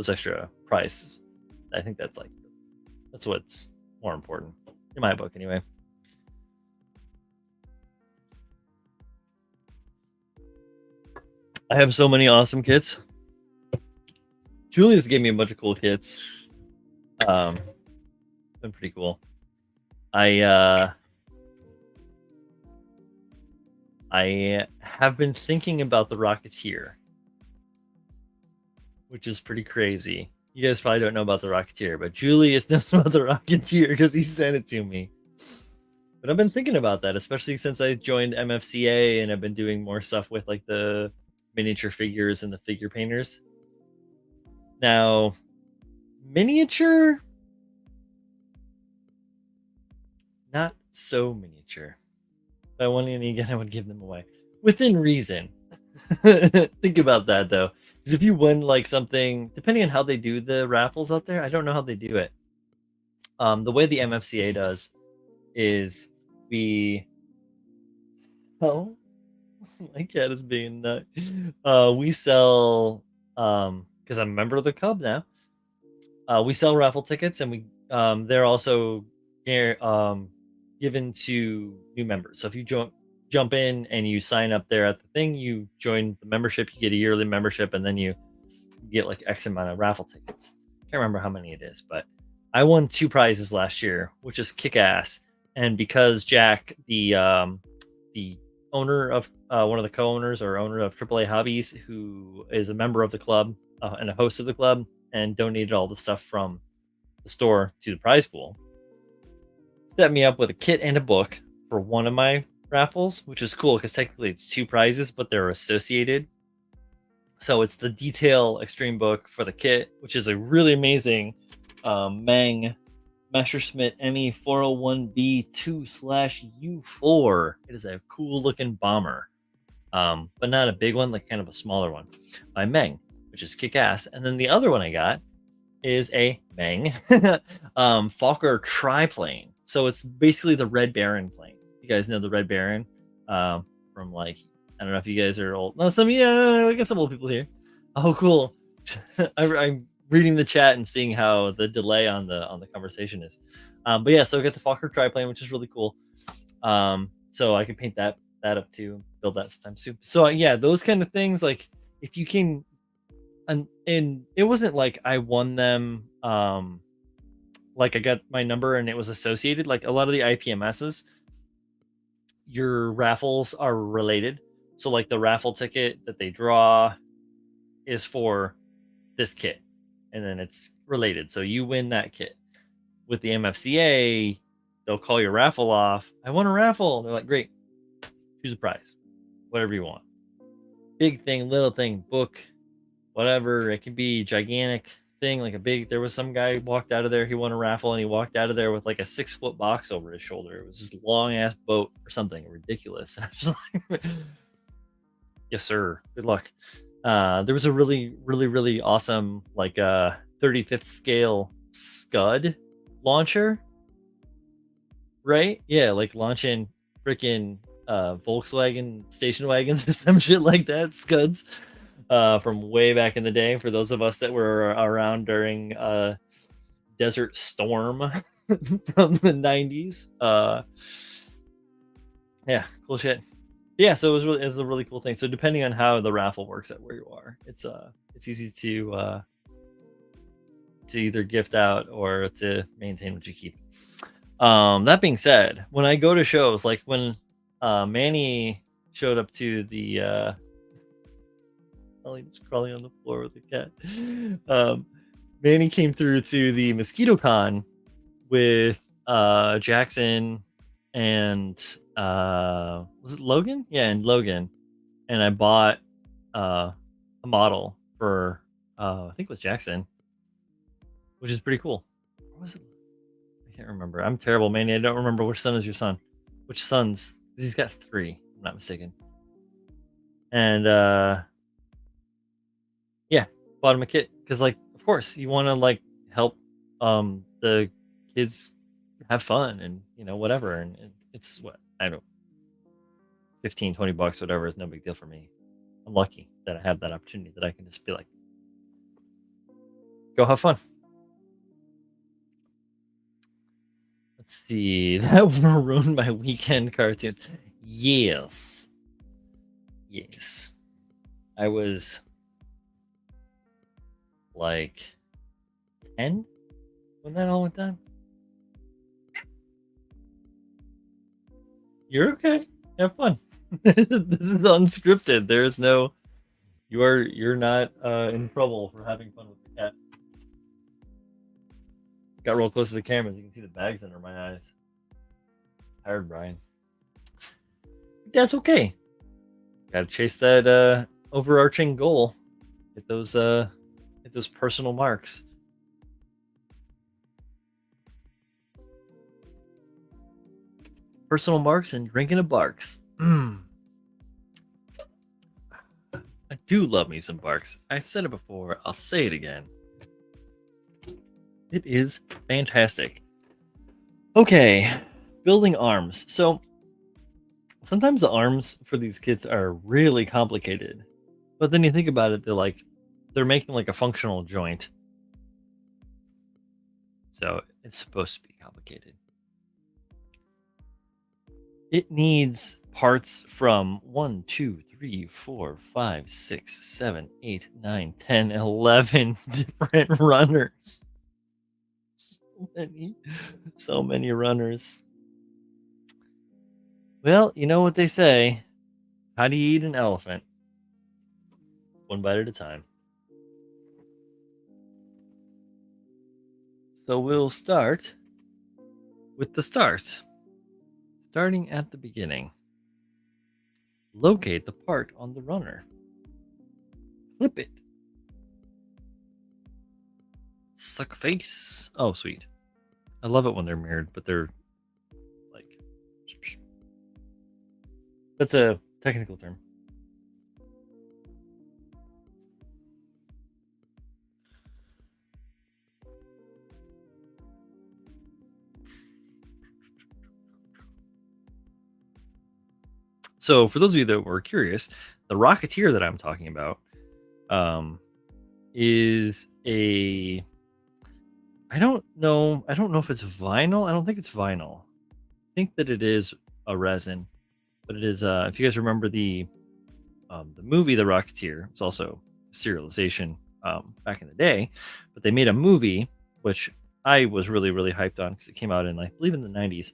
extra prizes. I think that's what's more important in my book, anyway. I have so many awesome kits. Julius gave me a bunch of cool kits. Been pretty cool. I I have been thinking about the Rocketeer, which is pretty crazy. You guys probably don't know about the Rocketeer, but Julius knows about the Rocketeer because he sent it to me. But I've been thinking about that, especially since I joined MFCA and I've been doing more stuff with like the miniature figures and the figure painters. Now, miniature, not so miniature. If I won any again, I would give them away within reason. Think about that though, because if you win like something, depending on how they do the raffles out there, I don't know how they do it. The way the MFCA does is we. Oh, my cat is being nut. We sell because I'm a member of the club now. We sell raffle tickets, and we they're also given to new members. So if you jump in and you sign up there at the thing, you join the membership, you get a yearly membership, and then you get like X amount of raffle tickets. Can't remember how many it is, but I won 2 prizes last year, which is kick ass. And because Jack, the owner of one of the co-owners or owner of AAA Hobbies, who is a member of the club and a host of the club, and donated all the stuff from the store to the prize pool, set me up with a kit and a book for one of my raffles, which is cool because technically it's 2 prizes, but they're associated. So it's the Detail Extreme book for the kit, which is a really amazing Mang Messerschmitt ME 401B2/U4. It is a cool looking bomber, but not a big one, like kind of a smaller one by Meng, which is kick ass. And then the other one I got is a Meng Fokker triplane. So it's basically the Red Baron plane. You guys know the Red Baron from like, I don't know if you guys are old. No, I got some old people here. Oh, cool. I'm reading the chat and seeing how the delay on the conversation is. But yeah, so I got the Fokker triplane, which is really cool. So I can paint that up too, build that sometime soon. So yeah, those kind of things, like if you can, and it wasn't like I won them, like I got my number and it was associated. Like a lot of the IPMSs, your raffles are related. So like the raffle ticket that they draw is for this kit, and then it's related. So you win that kit. With the MFCA, they'll call your raffle off. I won a raffle. They're like, great, choose a prize, whatever you want. Big thing, little thing, book, whatever. It can be gigantic thing, like a big. There was some guy walked out of there. He won a raffle, and he walked out of there with like a 6-foot box over his shoulder. It was this long ass boat or something ridiculous. I was like, yes, sir. Good luck. There was a really awesome like 35th scale Scud launcher, right? Yeah, like launching freaking Volkswagen station wagons or some shit like that. Scuds from way back in the day. For those of us that were around during Desert Storm from the 90s. Yeah, cool shit. Yeah, so it was a really cool thing. So depending on how the raffle works at where you are, it's easy to either gift out or to maintain what you keep. That being said, when I go to shows, like when Manny showed up to the Ellie's crawling on the floor with the cat. Manny came through to the Mosquito Con with Jackson and was it Logan? Yeah, and Logan. And I bought a model for I think it was Jackson, which is pretty cool. What was it? I can't remember. I'm terrible, Manny. I don't remember which son is your son. Which sons? He's got 3, if I'm not mistaken. And yeah, bought him a kit because, like, of course, you want to like help the kids have fun and whatever. And it's what I don't know, $15-20, whatever is no big deal for me. I'm lucky that I have that opportunity that I can just be like, go have fun. Let's see. That ruined my weekend cartoons. Yes. I was like 10 when that all went down. You're okay. Have fun. This is unscripted. There's no. You're not in trouble for having fun with the cat. Got real close to the camera. You can see the bags under my eyes. Tired, Brian. That's okay. Got to chase that overarching goal. Hit those personal marks. Personal marks and drinking a barks. I do love me some barks. I've said it before. I'll say it again. It is fantastic. Okay, building arms. So sometimes the arms for these kits are really complicated, but then you think about it, they're making like a functional joint. So it's supposed to be complicated. It needs parts from 1, 2, 3, 4, 5, 6, 7, 8, 9, 10, 11 different runners. So many runners. Well, you know what they say. How do you eat an elephant? One bite at a time. So we'll start with the start. Starting at the beginning. Locate the part on the runner. Flip it. Suck face. Oh, sweet. I love it when they're mirrored, but they're like... That's a technical term. So for those of you that were curious, the Rocketeer that I'm talking about is a... I don't know if it's vinyl. I don't think it's vinyl. I think that it is a resin, but it is. If you guys remember the movie The Rocketeer, it's also serialization back in the day, but they made a movie which I was really hyped on because it came out in, I believe, in the 90s.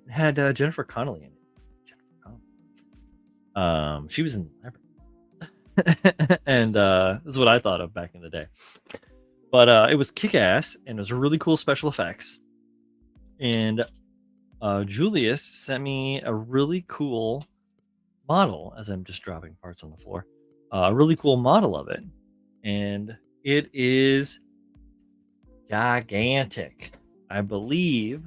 It had Jennifer Connelly in it. She was in and that's what I thought of back in the day. But it was kick-ass, and it was really cool special effects. And Julius sent me a really cool model, as I'm just dropping parts on the floor. A really cool model of it. And it is gigantic. I believe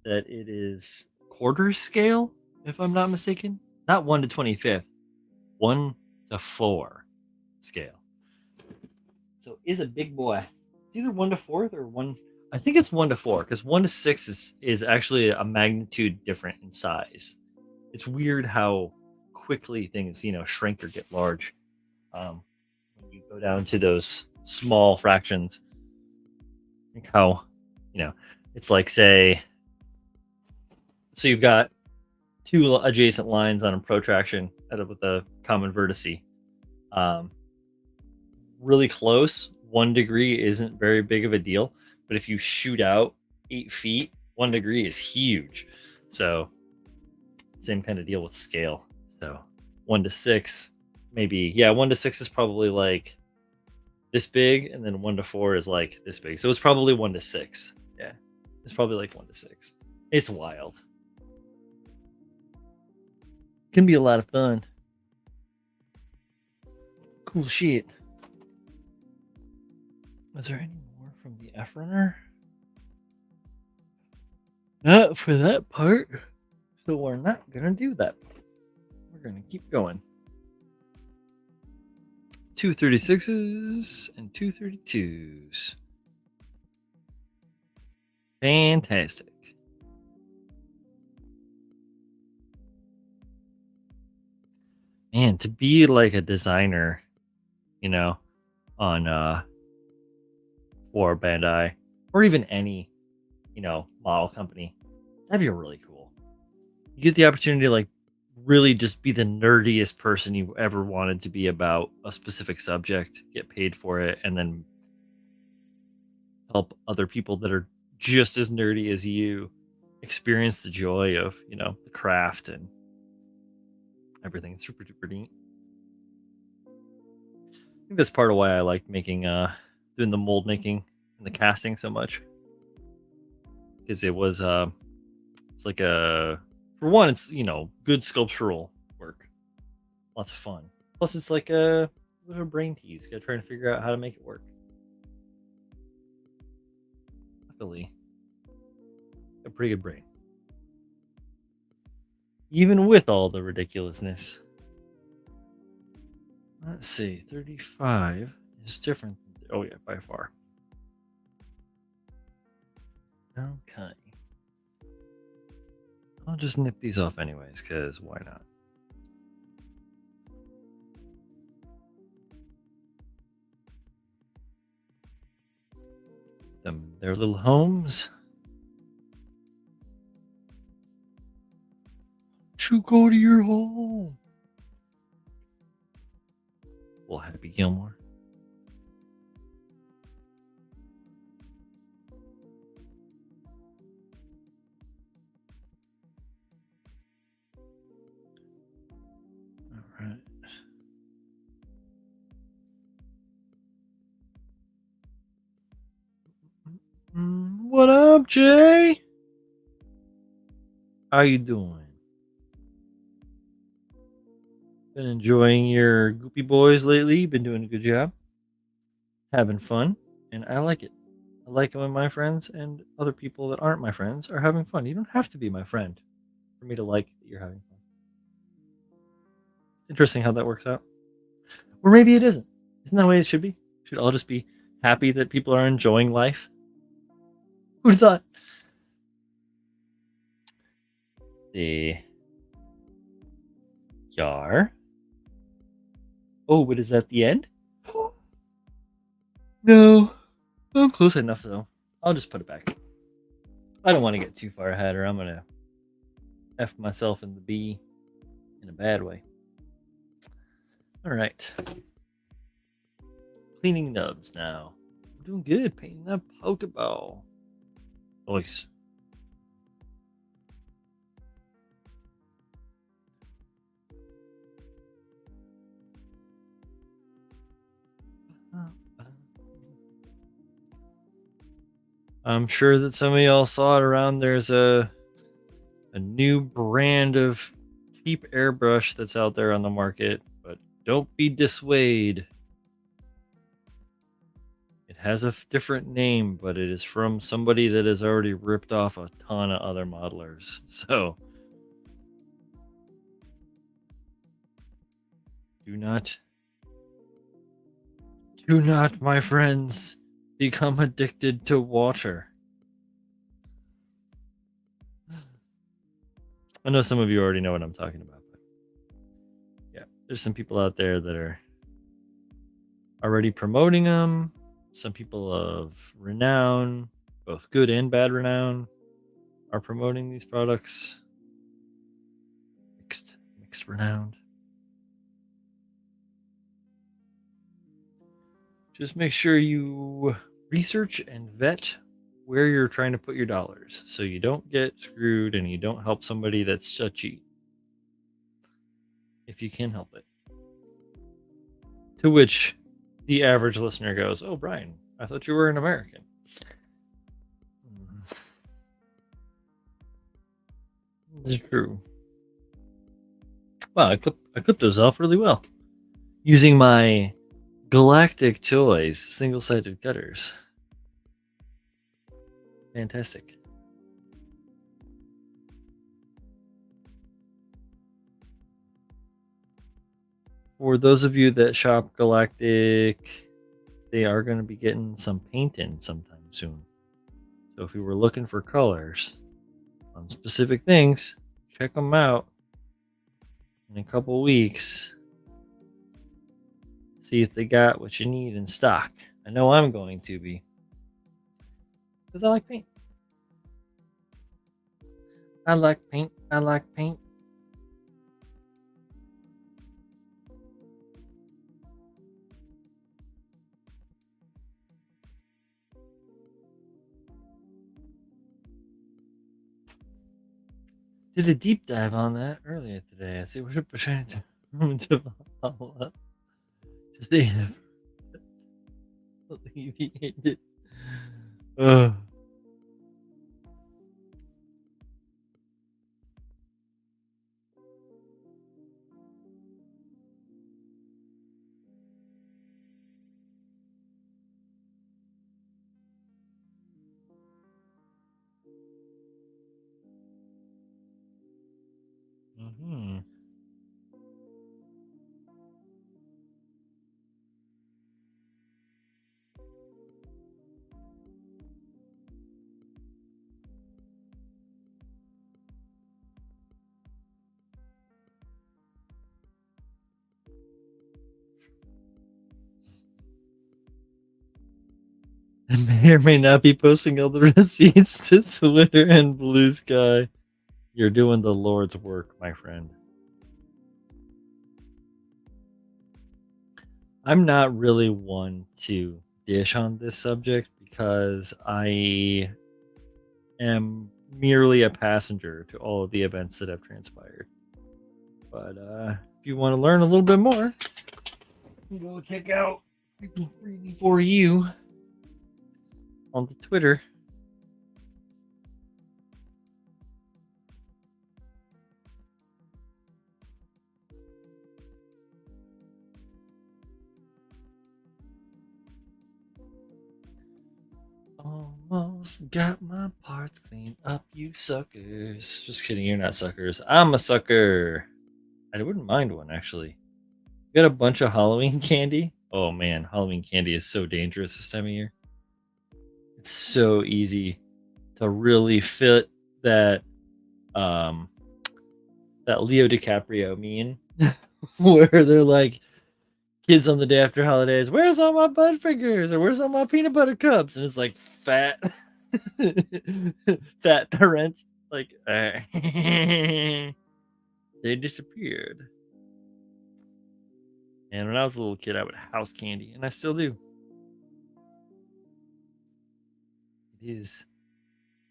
that it is quarter scale, if I'm not mistaken. Not 1 to 25th, 1 to 4 scale. So it is a big boy. It's either 1 to 4th or 1. I think it's 1 to 4 because 1 to 6 is actually a magnitude different in size. It's weird how quickly things, shrink or get large when you go down to those small fractions. Like how, it's like, say, so you've got 2 adjacent lines on a protraction with a common vertice. Really close, 1 degree isn't very big of a deal, but if you shoot out 8 feet, 1 degree is huge. So same kind of deal with scale. So 1 to 6, maybe, 1 to 6 is probably like this big, and then 1 to 4 is like this big. So it's probably 1 to 6. Yeah, it's probably like 1 to 6. It's wild. Can be a lot of fun. Cool shit. Is there any more from the F runner? Not for that part. So we're not gonna do that. We're gonna keep going. 236s and 232s. Fantastic. Man, to be like a designer, on for Bandai or even any, model company, that'd be really cool. You get the opportunity to really just be the nerdiest person you ever wanted to be about a specific subject, get paid for it, and then help other people that are just as nerdy as you experience the joy of, the craft and Everything's super duper neat. I think that's part of why I like making doing the mold making and the casting so much. Because it was it's like a, for one, it's, you know, good sculptural work. Lots of fun. Plus it's like a little brain tease. Gotta try to figure out how to make it work. Luckily, a pretty good brain. Even with all the ridiculousness. Let's see, 35 is different. Oh yeah, by far. Okay. I'll just nip these off anyways, because why not? Their little homes. You go to your home. Well, Happy Gilmore. All right. What up, Jay? How you doing? Been enjoying your Goopy Boys lately. Been doing a good job. Having fun, and I like it. I like it when my friends and other people that aren't my friends are having fun. You don't have to be my friend for me to like that you're having fun. Interesting how that works out. Or maybe it isn't. Isn't that the way it should be? Should all just be happy that people are enjoying life? Who'd thought? The Yar. Oh, but is that the end? No. I'm close enough though. I'll just put it back. I don't want to get too far ahead or I'm gonna F myself in the B in a bad way. Alright. Cleaning nubs now. We're doing good painting that Pokeball. Nice. I'm sure that some of y'all saw it around. There's a new brand of cheap airbrush that's out there on the market, but don't be dissuaded. It has a different name, but it is from somebody that has already ripped off a ton of other modelers. So do not, my friends, become addicted to water. I know some of you already know what I'm talking about, but yeah, there's some people out there that are already promoting them. Some people of renown, both good and bad renown, are promoting these products. Mixed renowned. Just make sure you research and vet where you're trying to put your dollars so you don't get screwed and you don't help somebody that's a cheat. If you can help it. To which the average listener goes, "Oh, Brian, I thought you were an American." It's true. Wow, I clipped those off really well using my Galactic Toys single-sided cutters. Fantastic. For those of you that shop Galactic, they are going to be getting some paint in sometime soon. So if you were looking for colors on specific things, check them out in a couple weeks. See if they got what you need in stock. I know I'm going to be. Because I like paint. I like paint. I like paint. did a deep dive on that earlier today. I see what percentage to follow up. Just alleviated. Ugh. Mm-hmm. I may or may not be posting all the receipts to Twitter and Blue Sky. You're doing the Lord's work, my friend. I'm not really one to dish on this subject because I am merely a passenger to all of the events that have transpired. But if you want to learn a little bit more, go check out Freely for You on the Twitter. Almost got my parts cleaned up, you suckers. Just kidding, you're not suckers. I'm a sucker. I wouldn't mind one, actually. Got a bunch of Halloween candy. Oh man, Halloween candy is so dangerous this time of year. It's so easy to really fit that that Leo DiCaprio meme where they're like, kids on the day after holidays, where's all my Butterfingers or where's all my peanut butter cups? And it's like fat fat parents like they disappeared. And when I was a little kid, I would house candy, and I still do. It is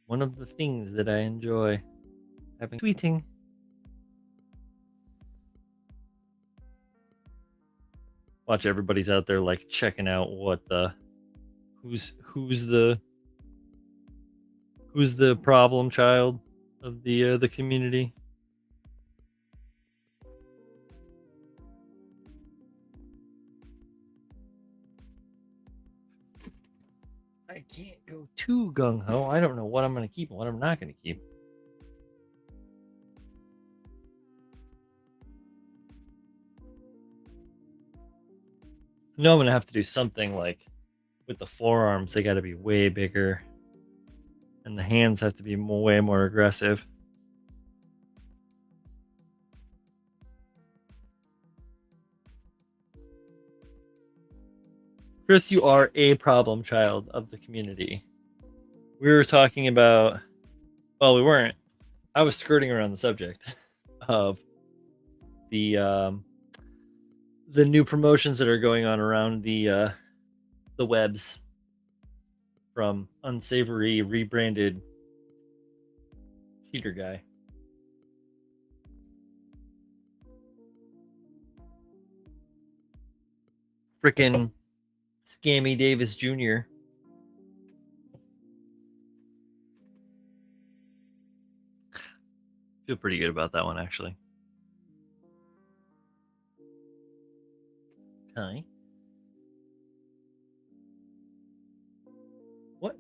one of the things that I enjoy having tweeting. Watch, everybody's out there like checking out what the who's the problem child of the community. I can't go too gung ho. I don't know what I'm going to keep and what I'm not going to keep. No, I'm going to have to do something like with the forearms, they got to be way bigger. And the hands have to be way more aggressive. Chris, you are a problem child of the community. We were talking about, well, we weren't. I was skirting around the subject of the new promotions that are going on around the webs from unsavory rebranded cheater guy. Frickin' Scammy Davis Jr. Feel pretty good about that one, actually. Okay. What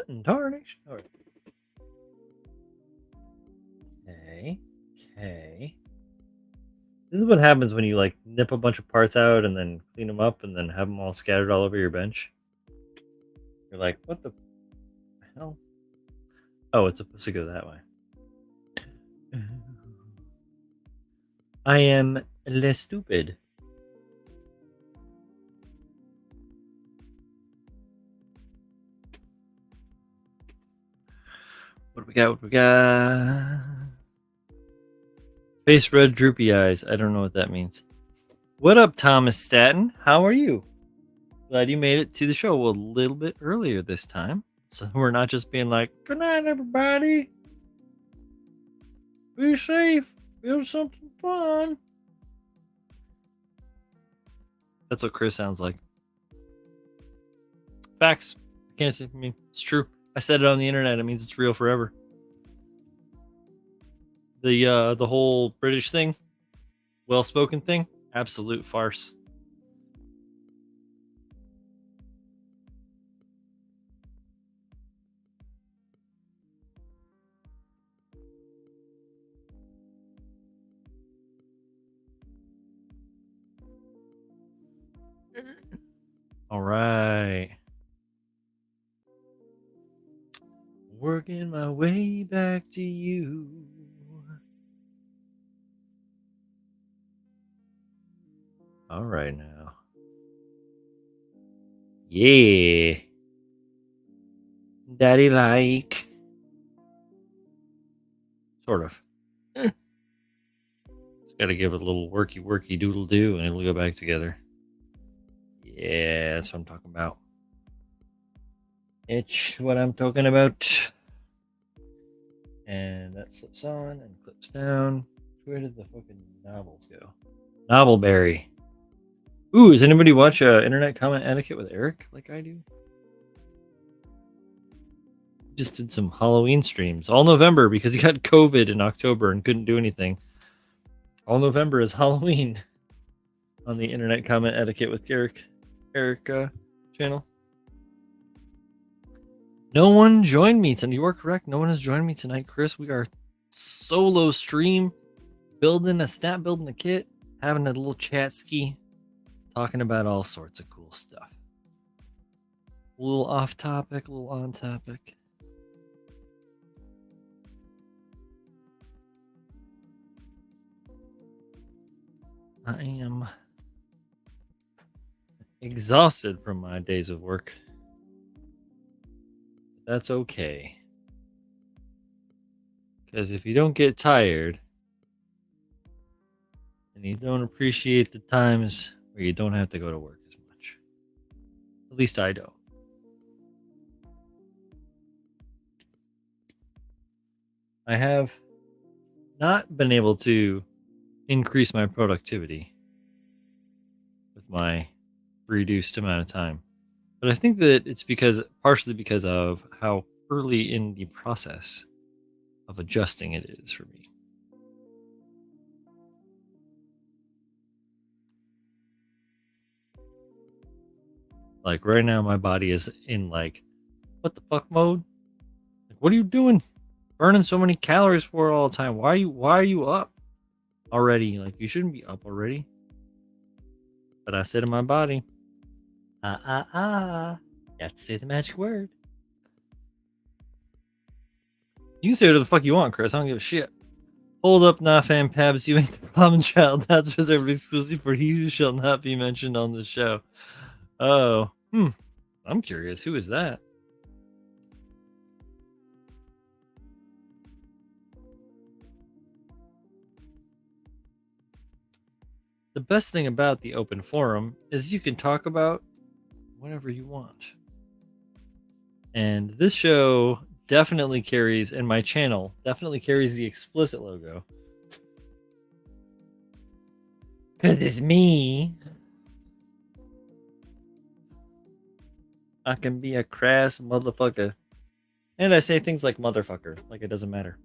in tarnation? All right. Okay. This is what happens when you like nip a bunch of parts out and then clean them up and then have them all scattered all over your bench. You're like, what the hell? Oh, it's supposed to go that way. I am less stupid. What do we got? What do we got? Face red, droopy eyes. I don't know what that means. What up, Thomas Staten? How are you? Glad you made it to the show a little bit earlier this time. So we're not just being like, good night, everybody. Be safe. Build something fun. That's what Chris sounds like. Facts. Can't. I mean, it's true. I said it on the internet. It means it's real forever. The whole British thing, well-spoken thing, absolute farce. All right. Working my way back to you. All right now. Yeah. Daddy like. Sort of. Just gotta give it a little worky doodle do and it'll go back together. Yeah, that's what I'm talking about. It's what I'm talking about. And that slips on and clips down. Where did the fucking novels go? Novelberry. Ooh, does anybody watch Internet Comment Etiquette with Eric like I do? Just did some Halloween streams all November because he got COVID in October and couldn't do anything. All November is Halloween on the Internet Comment Etiquette with Eric channel. No one joined me tonight. You are correct. No one has joined me tonight, Chris. We are solo stream, building a kit, having a little chat ski, talking about all sorts of cool stuff. A little off topic, a little on topic. I am exhausted from my days of work. That's okay. Because if you don't get tired, and you don't appreciate the times where you don't have to go to work as much. At least I don't. I have not been able to increase my productivity with my reduced amount of time. But I think that it's partially because of how early in the process of adjusting it is for me. Like right now, my body is in like, what the fuck mode? Like, what are you doing? Burning so many calories for it all the time. Why are you up already? Like, you shouldn't be up already. But I said in my body, you have to say the magic word. You can say whatever the fuck you want, Chris. I don't give a shit. Hold up, Nafam Pabs. You ain't the problem child. That's reserved exclusive for he who shall not be mentioned on the show. Oh, I'm curious. Who is that? The best thing about the open forum is you can talk about whatever you want. And this show definitely carries, and my channel definitely carries the explicit logo. Because it's me. I can be a crass motherfucker. And I say things like motherfucker, like it doesn't matter.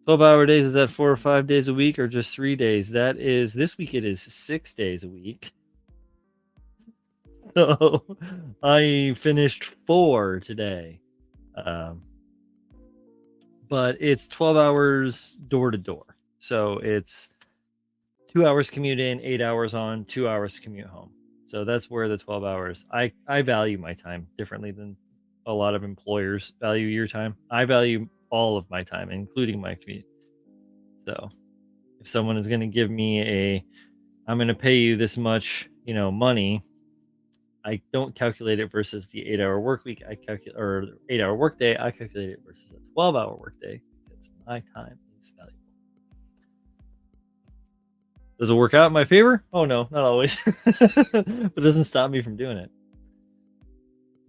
12-hour days, is that 4 or 5 days a week or just 3 days? That is, this week it is 6 days a week. So I finished 4 today. But it's 12 hours door to door. So it's 2 hours commute in, 8 hours on, 2 hours commute home. So that's where the 12 hours, I value my time differently than a lot of employers value your time. I value all of my time, including my commute. So if someone is going to give me I'm going to pay you this much, money, I don't calculate it versus the 8-hour work week. Or 8-hour work day. I calculate it versus a 12-hour work day because my time is valuable. Does it work out in my favor? Oh no, not always. But it doesn't stop me from doing it.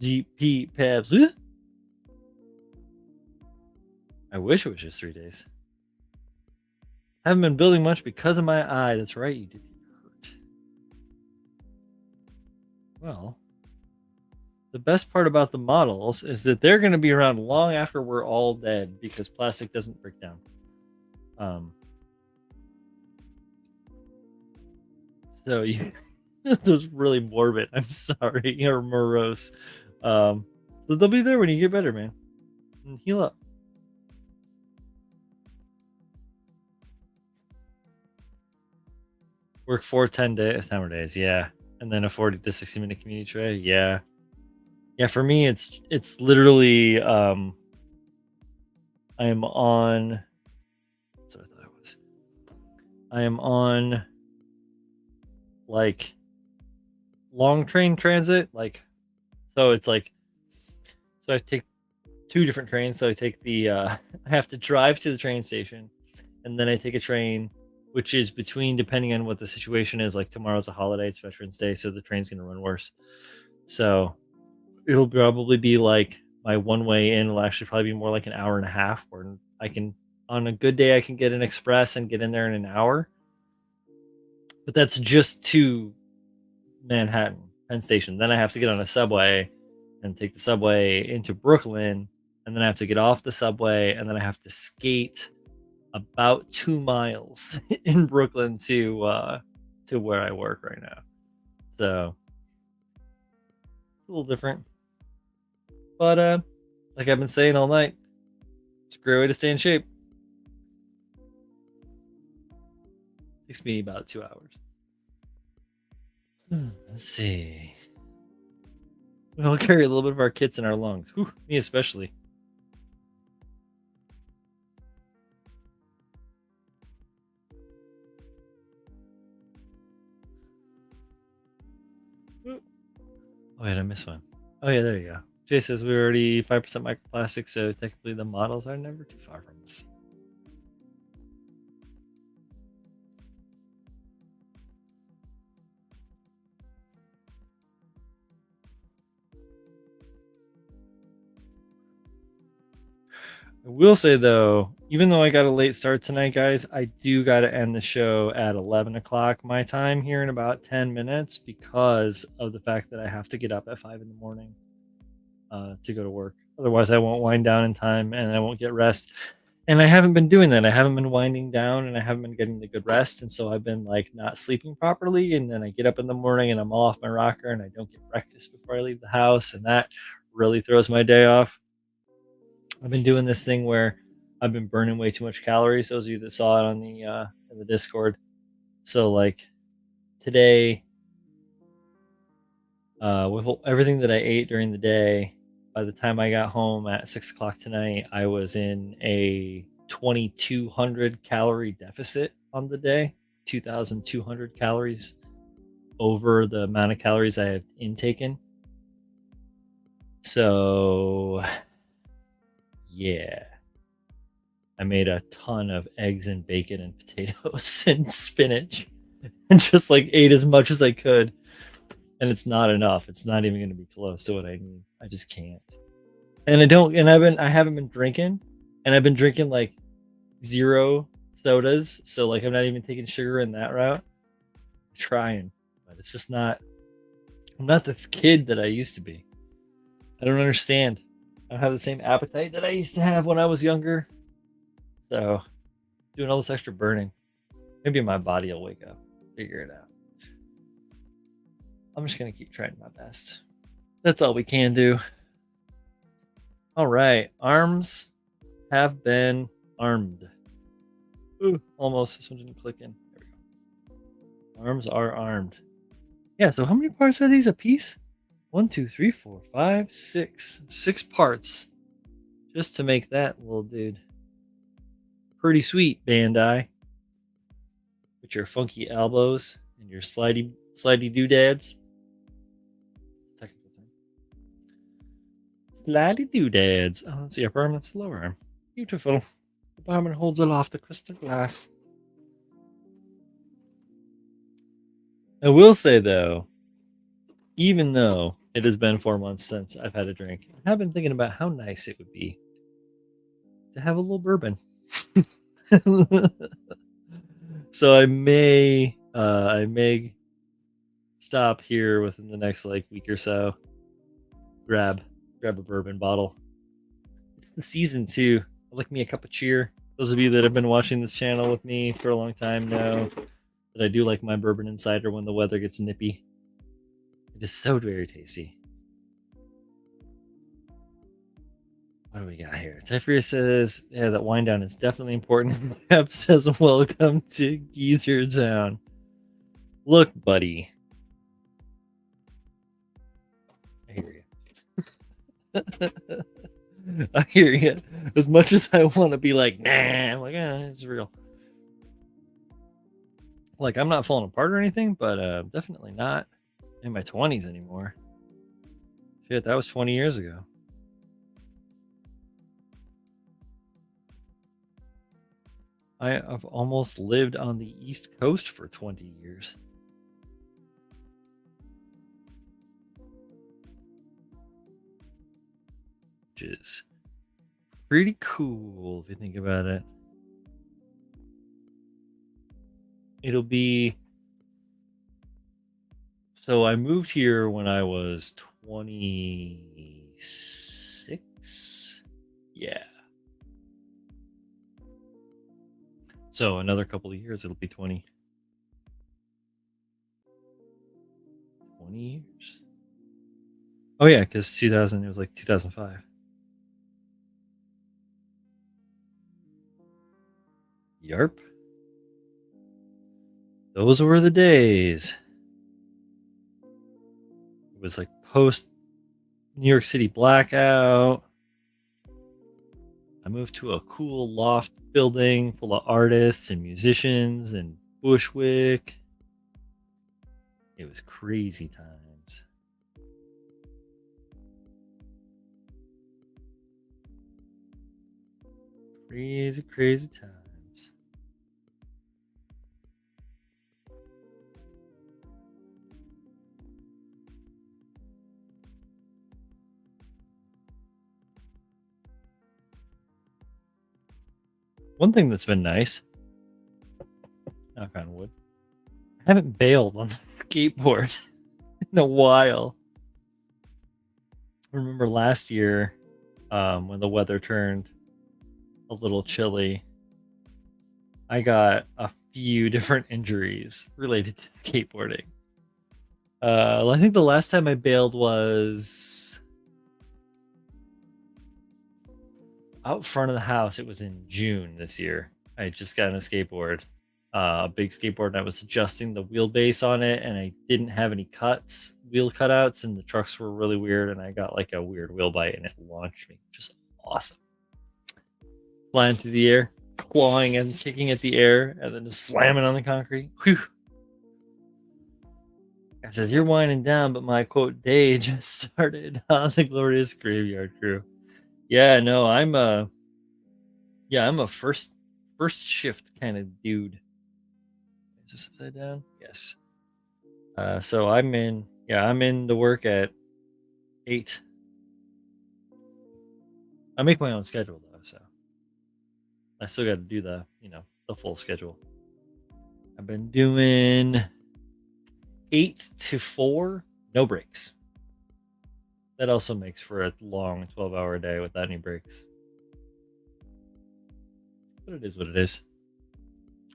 GP Pabs. I wish it was just 3 days. Haven't been building much because of my eye. That's right, you did get hurt. Well, the best part about the models is that they're going to be around long after we're all dead because plastic doesn't break down. So you, that was really morbid. I'm sorry, you're morose. So they'll be there when you get better, man, and heal up. Work 4 10-timer days, yeah, and then a 40 to 60 minute community tray, yeah. For me, it's literally I am on. That's what I thought it was. I am on like long train transit, so it's like, so I take 2 different trains. So I take the I have to drive to the train station, and then I take a train, which is between, depending on what the situation is. Like tomorrow's a holiday, it's Veterans Day, so the train's gonna run worse. So it'll probably be like my one way in will actually probably be more like an hour and a half, where I can, on a good day, I can get an express and get in there in an hour. But that's just to Manhattan, Penn Station. Then I have to get on a subway and take the subway into Brooklyn, and then I have to get off the subway, and then I have to skate about 2 miles in Brooklyn to where I work right now. So it's a little different. But like I've been saying all night, it's a great way to stay in shape. Takes me about 2 hours. Let's see. We all carry a little bit of our kits in our lungs. Whew, me especially. Oh wait, I missed one. Oh yeah, there you go. Jay says we're already 5% microplastic, so technically the models are never too far from us. I will say though, even though I got a late start tonight, guys, I do got to end the show at 11 o'clock my time here in about 10 minutes because of the fact that I have to get up at 5 in the morning to go to work. Otherwise, I won't wind down in time and I won't get rest. And I haven't been doing that. I haven't been winding down and I haven't been getting the good rest. And so I've been like not sleeping properly. And then I get up in the morning and I'm all off my rocker and I don't get breakfast before I leave the house. And that really throws my day off. I've been doing this thing where I've been burning way too much calories. Those of you that saw it on the in the Discord. So like today, with everything that I ate during the day, by the time I got home at 6 o'clock tonight, I was in a 2,200 calorie deficit on the day. 2,200 calories over the amount of calories I have intaken. So yeah, I made a ton of eggs and bacon and potatoes and spinach and just like ate as much as I could. And it's not enough. It's not even going to be close to what I need. I just can't. And I haven't been drinking, and I've been drinking like 0 sodas. So like I'm not even taking sugar in that route. I'm trying, but it's just not. I'm not this kid that I used to be. I don't understand. I don't have the same appetite that I used to have when I was younger. So doing all this extra burning, maybe my body will wake up, figure it out. I'm just going to keep trying my best. That's all we can do. All right. Arms have been armed. Ooh, almost. This one didn't click in. There we go. Arms are armed. Yeah, so how many parts are these a piece? 1, 2, 3, 4, 5, 6. 6 parts. Just to make that little dude. Pretty sweet, Bandai. With your funky elbows and your slidey doodads. Technical term. Slidey doodads. Oh, that's the upper arm, that's the lower arm. Beautiful. The barman holds aloft the crystal glass. I will say though, even though It has been 4 months since I've had a drink. I have been thinking about how nice it would be to have a little bourbon. So I may stop here within the next like week or so. Grab a bourbon bottle. It's the season too. Like me a cup of cheer. Those of you that have been watching this channel with me for a long time know that I do like my bourbon and cider when the weather gets nippy. It is so very tasty. What do we got here? Typhria says, yeah, that wind down is definitely important. Pep says, welcome to Geezer Town. Look, buddy. I hear you. I hear you. As much as I want to be like, nah, I'm like, it's real. Like, I'm not falling apart or anything, but definitely not in my 20s anymore. Shit, that was 20 years ago. I have almost lived on the East Coast for 20 years. Which is pretty cool if you think about it. It'll be... So I moved here when I was 26. Yeah. So another couple of years, it'll be 20 years. Oh yeah, because 2000, it was like 2005. Yarp. Those were the days. It was like post New York City blackout. I moved to a cool loft building full of artists and musicians and Bushwick. It was crazy times. Crazy times. One thing that's been nice, knock on wood, I haven't bailed on the skateboard in a while. I remember last year when the weather turned a little chilly, I got a few different injuries related to skateboarding. I think the last time I bailed was out front of the house. It was in June this year. I had just gotten a skateboard, a big skateboard, and I was adjusting the wheelbase on it, and I didn't have any wheel cutouts, and the trucks were really weird, and I got like a weird wheel bite, and it launched me. Just awesome. Flying through the air, clawing and kicking at the air, and then just slamming on the concrete. Whew. I says, you're winding down, but my quote day just started on the glorious graveyard crew. Yeah, no, I'm a first shift kind of dude. Is this upside down? Yes. So I'm in to work at 8. I make my own schedule though, so I still got to do the full schedule. I've been doing 8 to 4, no breaks. That also makes for a long 12-hour day without any breaks. But it is what it is.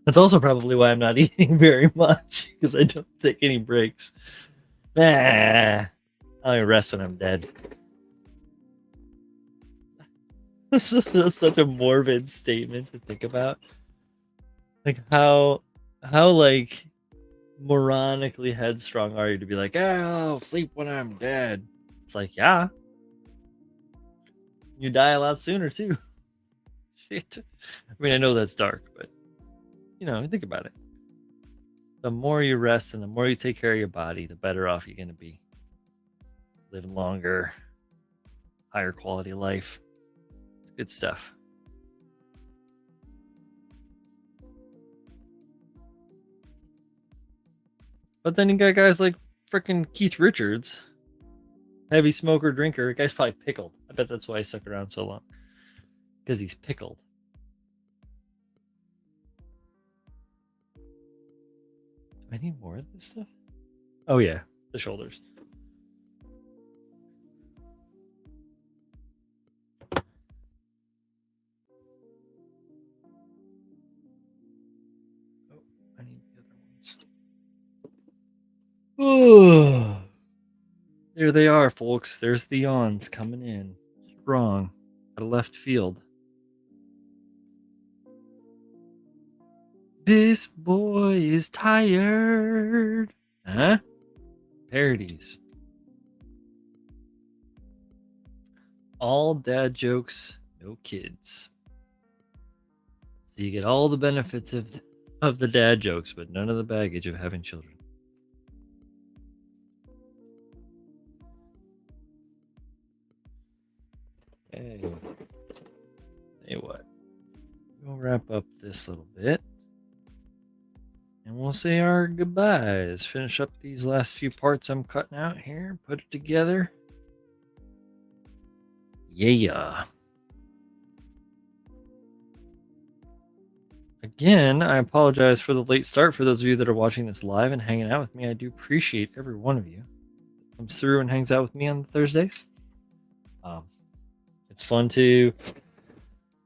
That's also probably why I'm not eating very much, because I don't take any breaks. I only rest when I'm dead. This is such a morbid statement to think about. Like how like moronically headstrong are you to be like, I'll sleep when I'm dead. It's like, yeah. You die a lot sooner too. Shit. I mean, I know that's dark, but think about it. The more you rest and the more you take care of your body, the better off you're going to be. Living longer, higher quality life. It's good stuff. But then you got guys like freaking Keith Richards heavy smoker, drinker. The guy's probably pickled. I bet that's why he stuck around so long. Because he's pickled. Do I need more of this stuff? Oh yeah, the shoulders. Oh, I need the other ones. Oh, there they are, folks. There's the yawns coming in strong out of left field. This boy is tired. Huh? Parodies. All dad jokes, no kids. So you get all the benefits of the dad jokes, but none of the baggage of having children. Okay. Hey, what? We'll wrap up this little bit. And we'll say our goodbyes. Finish up these last few parts I'm cutting out here. Put it together. Yeah. Again, I apologize for the late start. For those of you that are watching this live and hanging out with me, I do appreciate every one of you that comes through and hangs out with me on Thursdays. It's fun to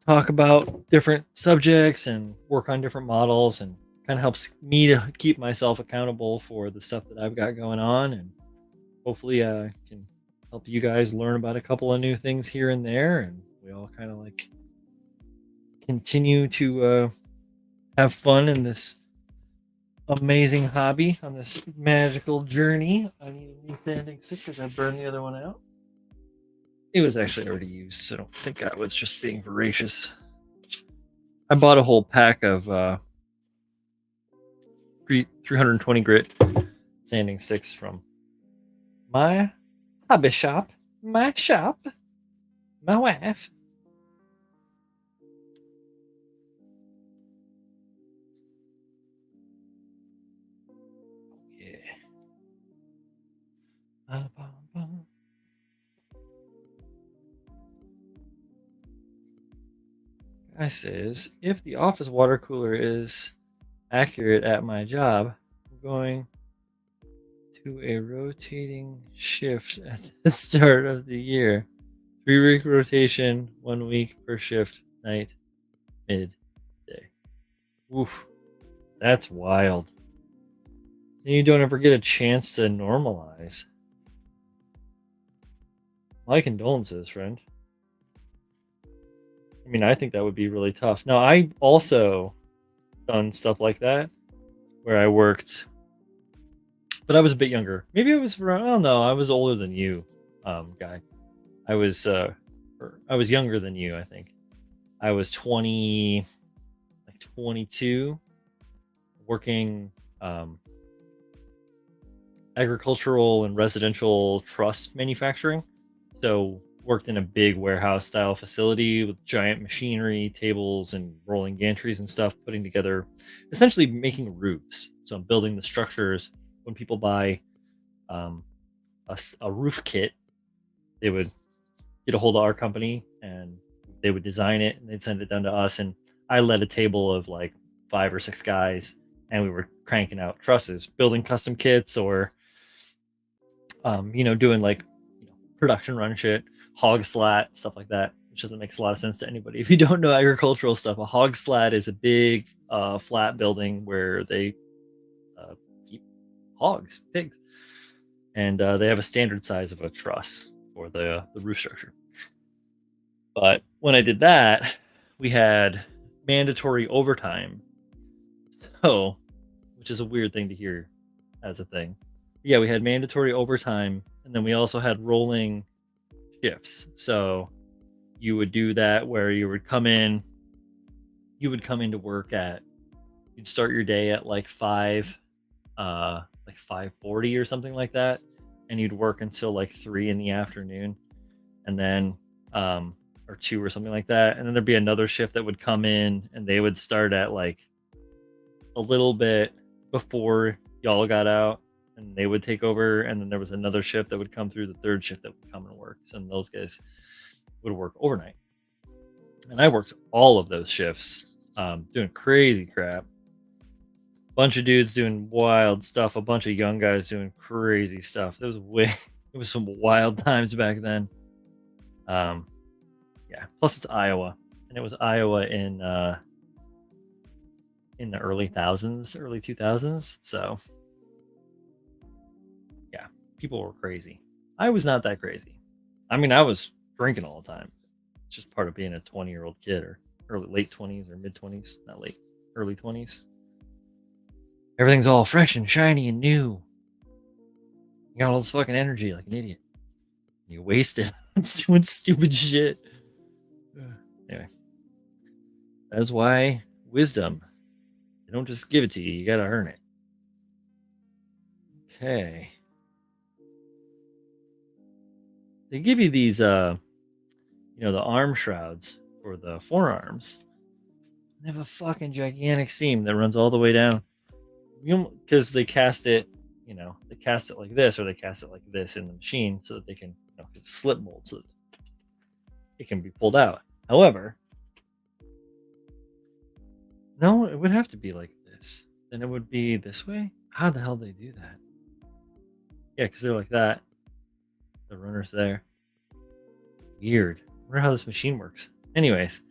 talk about different subjects and work on different models, and kind of helps me to keep myself accountable for the stuff that I've got going on. And hopefully I can help you guys learn about a couple of new things here and there, and we all kind of like continue to have fun in this amazing hobby, on this magical journey. I need a new sanding stick because I burned the other one out. It was actually already used, so I don't think I was just being voracious. I bought a whole pack of 320 grit sanding sticks from my hobby shop, my wife. Yeah. Guy says, if the office water cooler is accurate at my job, I'm going to a rotating shift at the start of the year. 3-week rotation, 1 week per shift, night, midday. Oof, that's wild. And you don't ever get a chance to normalize. My condolences, friend. I mean, I think that would be really tough. Now, I also done stuff like that where I worked, but I was a bit younger. Maybe I was around, I don't know. I was older than you, guy. I was younger than you, I think. I was 22, working agricultural and residential truss manufacturing. So worked in a big warehouse style facility with giant machinery, tables, and rolling gantries and stuff, putting together, essentially making roofs. So I'm building the structures. When people buy a roof kit, they would get a hold of our company and they would design it and they'd send it down to us. And I led a table of like 5 or 6 guys, and we were cranking out trusses, building custom kits, or doing like production run shit, hog slat, stuff like that, which doesn't make a lot of sense to anybody. If you don't know agricultural stuff, a hog slat is a big flat building where they keep hogs, pigs, and they have a standard size of a truss for the roof structure. But when I did that, we had mandatory overtime, so, which is a weird thing to hear as a thing. Yeah, we had mandatory overtime, and then we also had rolling shifts. So you would do that where you would come into work you'd start your day at like 5:40 or something like that, and you'd work until like 3 in the afternoon, and then or 2 or something like that, and then there'd be another shift that would come in, and they would start at like a little bit before y'all got out, and they would take over, and then there was another shift that would come through, the third shift that would come and work, and those guys would work overnight. And I worked all of those shifts, doing crazy crap. Bunch of dudes doing wild stuff, a bunch of young guys doing crazy stuff. It was some wild times back then. Yeah. Plus it's Iowa, and it was Iowa in the early 2000s. So yeah, people were crazy. I was not that crazy. I mean, I was drinking all the time. It's just part of being a 20-year-old kid, or late 20s or mid 20s, not late, early 20s. Everything's all fresh and shiny and new. You got all this fucking energy like an idiot. You waste it on doing stupid shit. Anyway, that's why wisdom. They don't just give it to you. You gotta earn it. Okay. They give you these, the arm shrouds for the forearms. They have a fucking gigantic seam that runs all the way down. Because they cast it, they cast it like this, or they cast it like this in the machine so that they can, it's slip mold so that it can be pulled out. However, no, it would have to be like this. Then it would be this way. How the hell do they do that? Yeah, because they're like that. The runner's there. Weird. I wonder how this machine works. Anyways,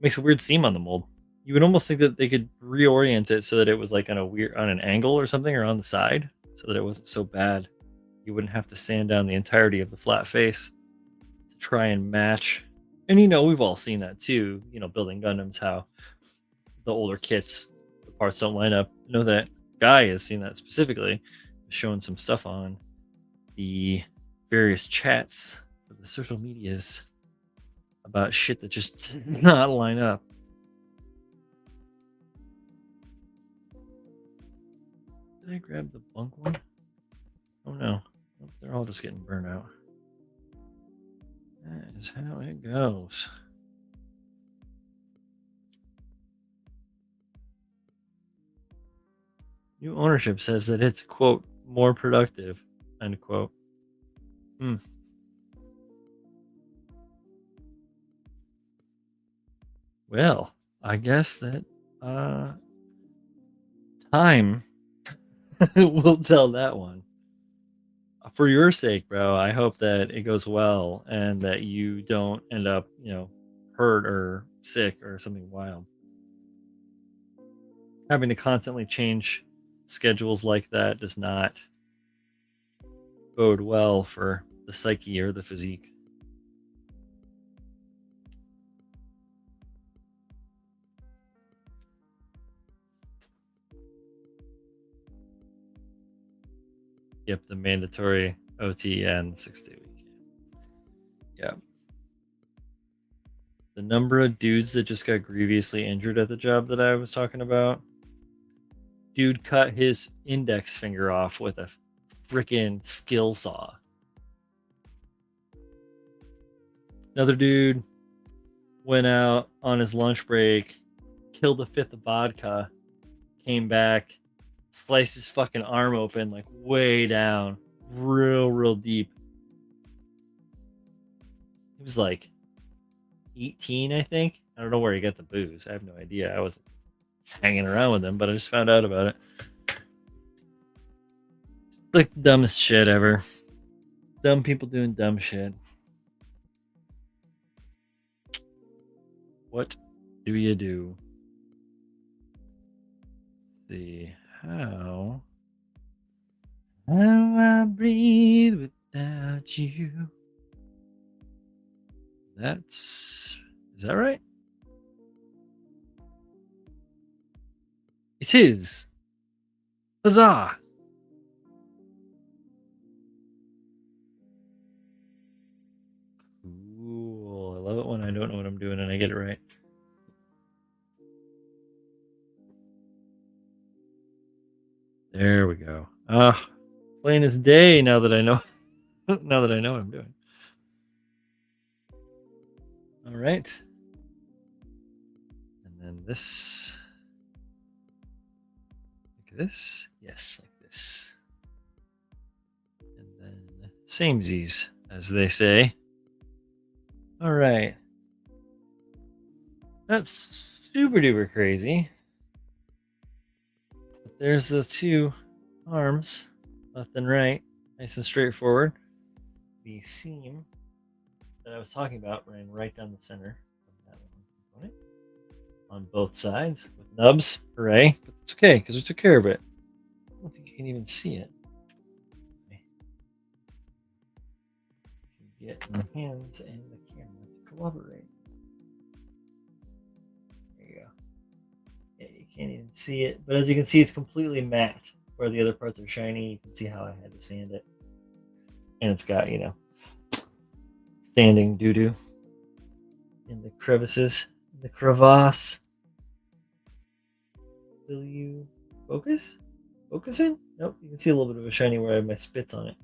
makes a weird seam on the mold. You would almost think that they could reorient it so that it was like on an angle or something, or on the side, so that it wasn't so bad. You wouldn't have to sand down the entirety of the flat face to try and match. And we've all seen that too. Building Gundams, how the older kits, the parts don't line up. I know that Guy has seen that specifically, showing some stuff on the various chats of the social medias about shit that just did not line up. Did I grab the bunk one? Oh no. They're all just getting burnt out. That is how it goes. New ownership says that it's, quote, more productive, end quote. Well, I guess that time will tell that one. For your sake, bro, I hope that it goes well and that you don't end up, hurt or sick or something wild. Having to constantly change schedules like that does not bode well for the psyche or the physique. Yep, the mandatory OT and 6-day week. Yeah. The number of dudes that just got grievously injured at the job that I was talking about. Dude cut his index finger off with a freaking skill saw. Another dude went out on his lunch break, killed a fifth of vodka, came back, sliced his fucking arm open, like way down, real deep. He was like 18, I think. I don't know where he got the booze. I have no idea. I wasn't hanging around with him, but I just found out about it. Like the dumbest shit ever. Dumb people doing dumb shit. What do you do? Let's see how I breathe without you. Is that right? It is. Huzzah! Cool. I love it when I don't know what I'm doing and I get it right. There we go. Plain as day now that I know now that I know what I'm doing. All right. And then this. Like this? Yes, like this. Samesies, as they say. All right. That's super duper crazy. There's the two arms, left and right, nice and straightforward. The seam that I was talking about ran right down the center of that one component on both sides with nubs. Hooray! But it's okay because we took care of it. I don't think you can even see it. Get the hands and the camera to cooperate. There you go. Yeah, you can't even see it, but as you can see, it's completely matte. Where the other parts are shiny, you can see how I had to sand it, and it's got sanding doo doo in the crevices, in the crevasse. Will you focus? Focusing? Nope. You can see a little bit of a shiny where I have my spits on it.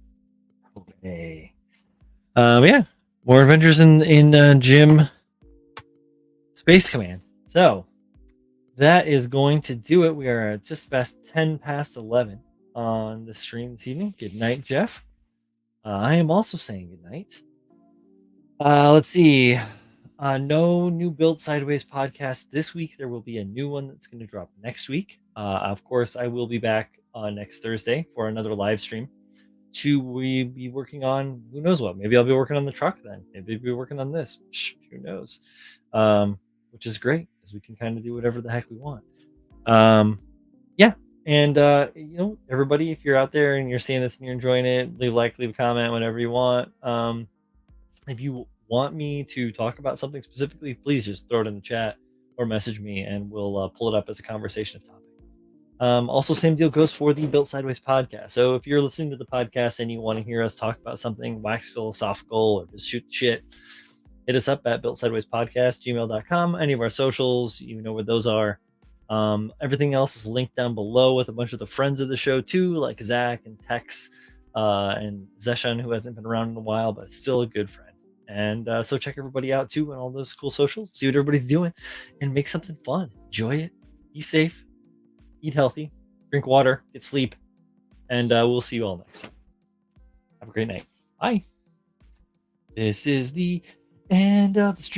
Okay. Yeah, more adventures in Gym Space Command. So that is going to do it. We are just past 10 past 11 on the stream this evening. Good night, Jeff. I am also saying good night. Let's see. No new Build Sideways podcast this week. There will be a new one that's going to drop next week. Of course, I will be back next Thursday for another live stream. We be working on who knows what. Maybe I'll be working on the truck then. Maybe I'll be working on this. Who knows? Which is great because we can kind of do whatever the heck we want. Yeah, and everybody, if you're out there and you're seeing this and you're enjoying it, leave a comment, whatever you want. If you want me to talk about something specifically, please just throw it in the chat or message me, and we'll pull it up as a conversation topic. Also, same deal goes for the Built Sideways podcast. So if you're listening to the podcast and you want to hear us talk about something wax philosophical or just shoot shit, hit us up at builtsideways.podcast@gmail.com. Any of our socials, you know where those are. Everything else is linked down below with a bunch of the friends of the show too, like Zach and Tex and Zeshan, who hasn't been around in a while, but still a good friend. And so check everybody out too on all those cool socials, see what everybody's doing, and make something fun. Enjoy it. Be safe. Eat healthy, drink water, get sleep, and we'll see you all next time. Have a great night. Bye. This is the end of the stream.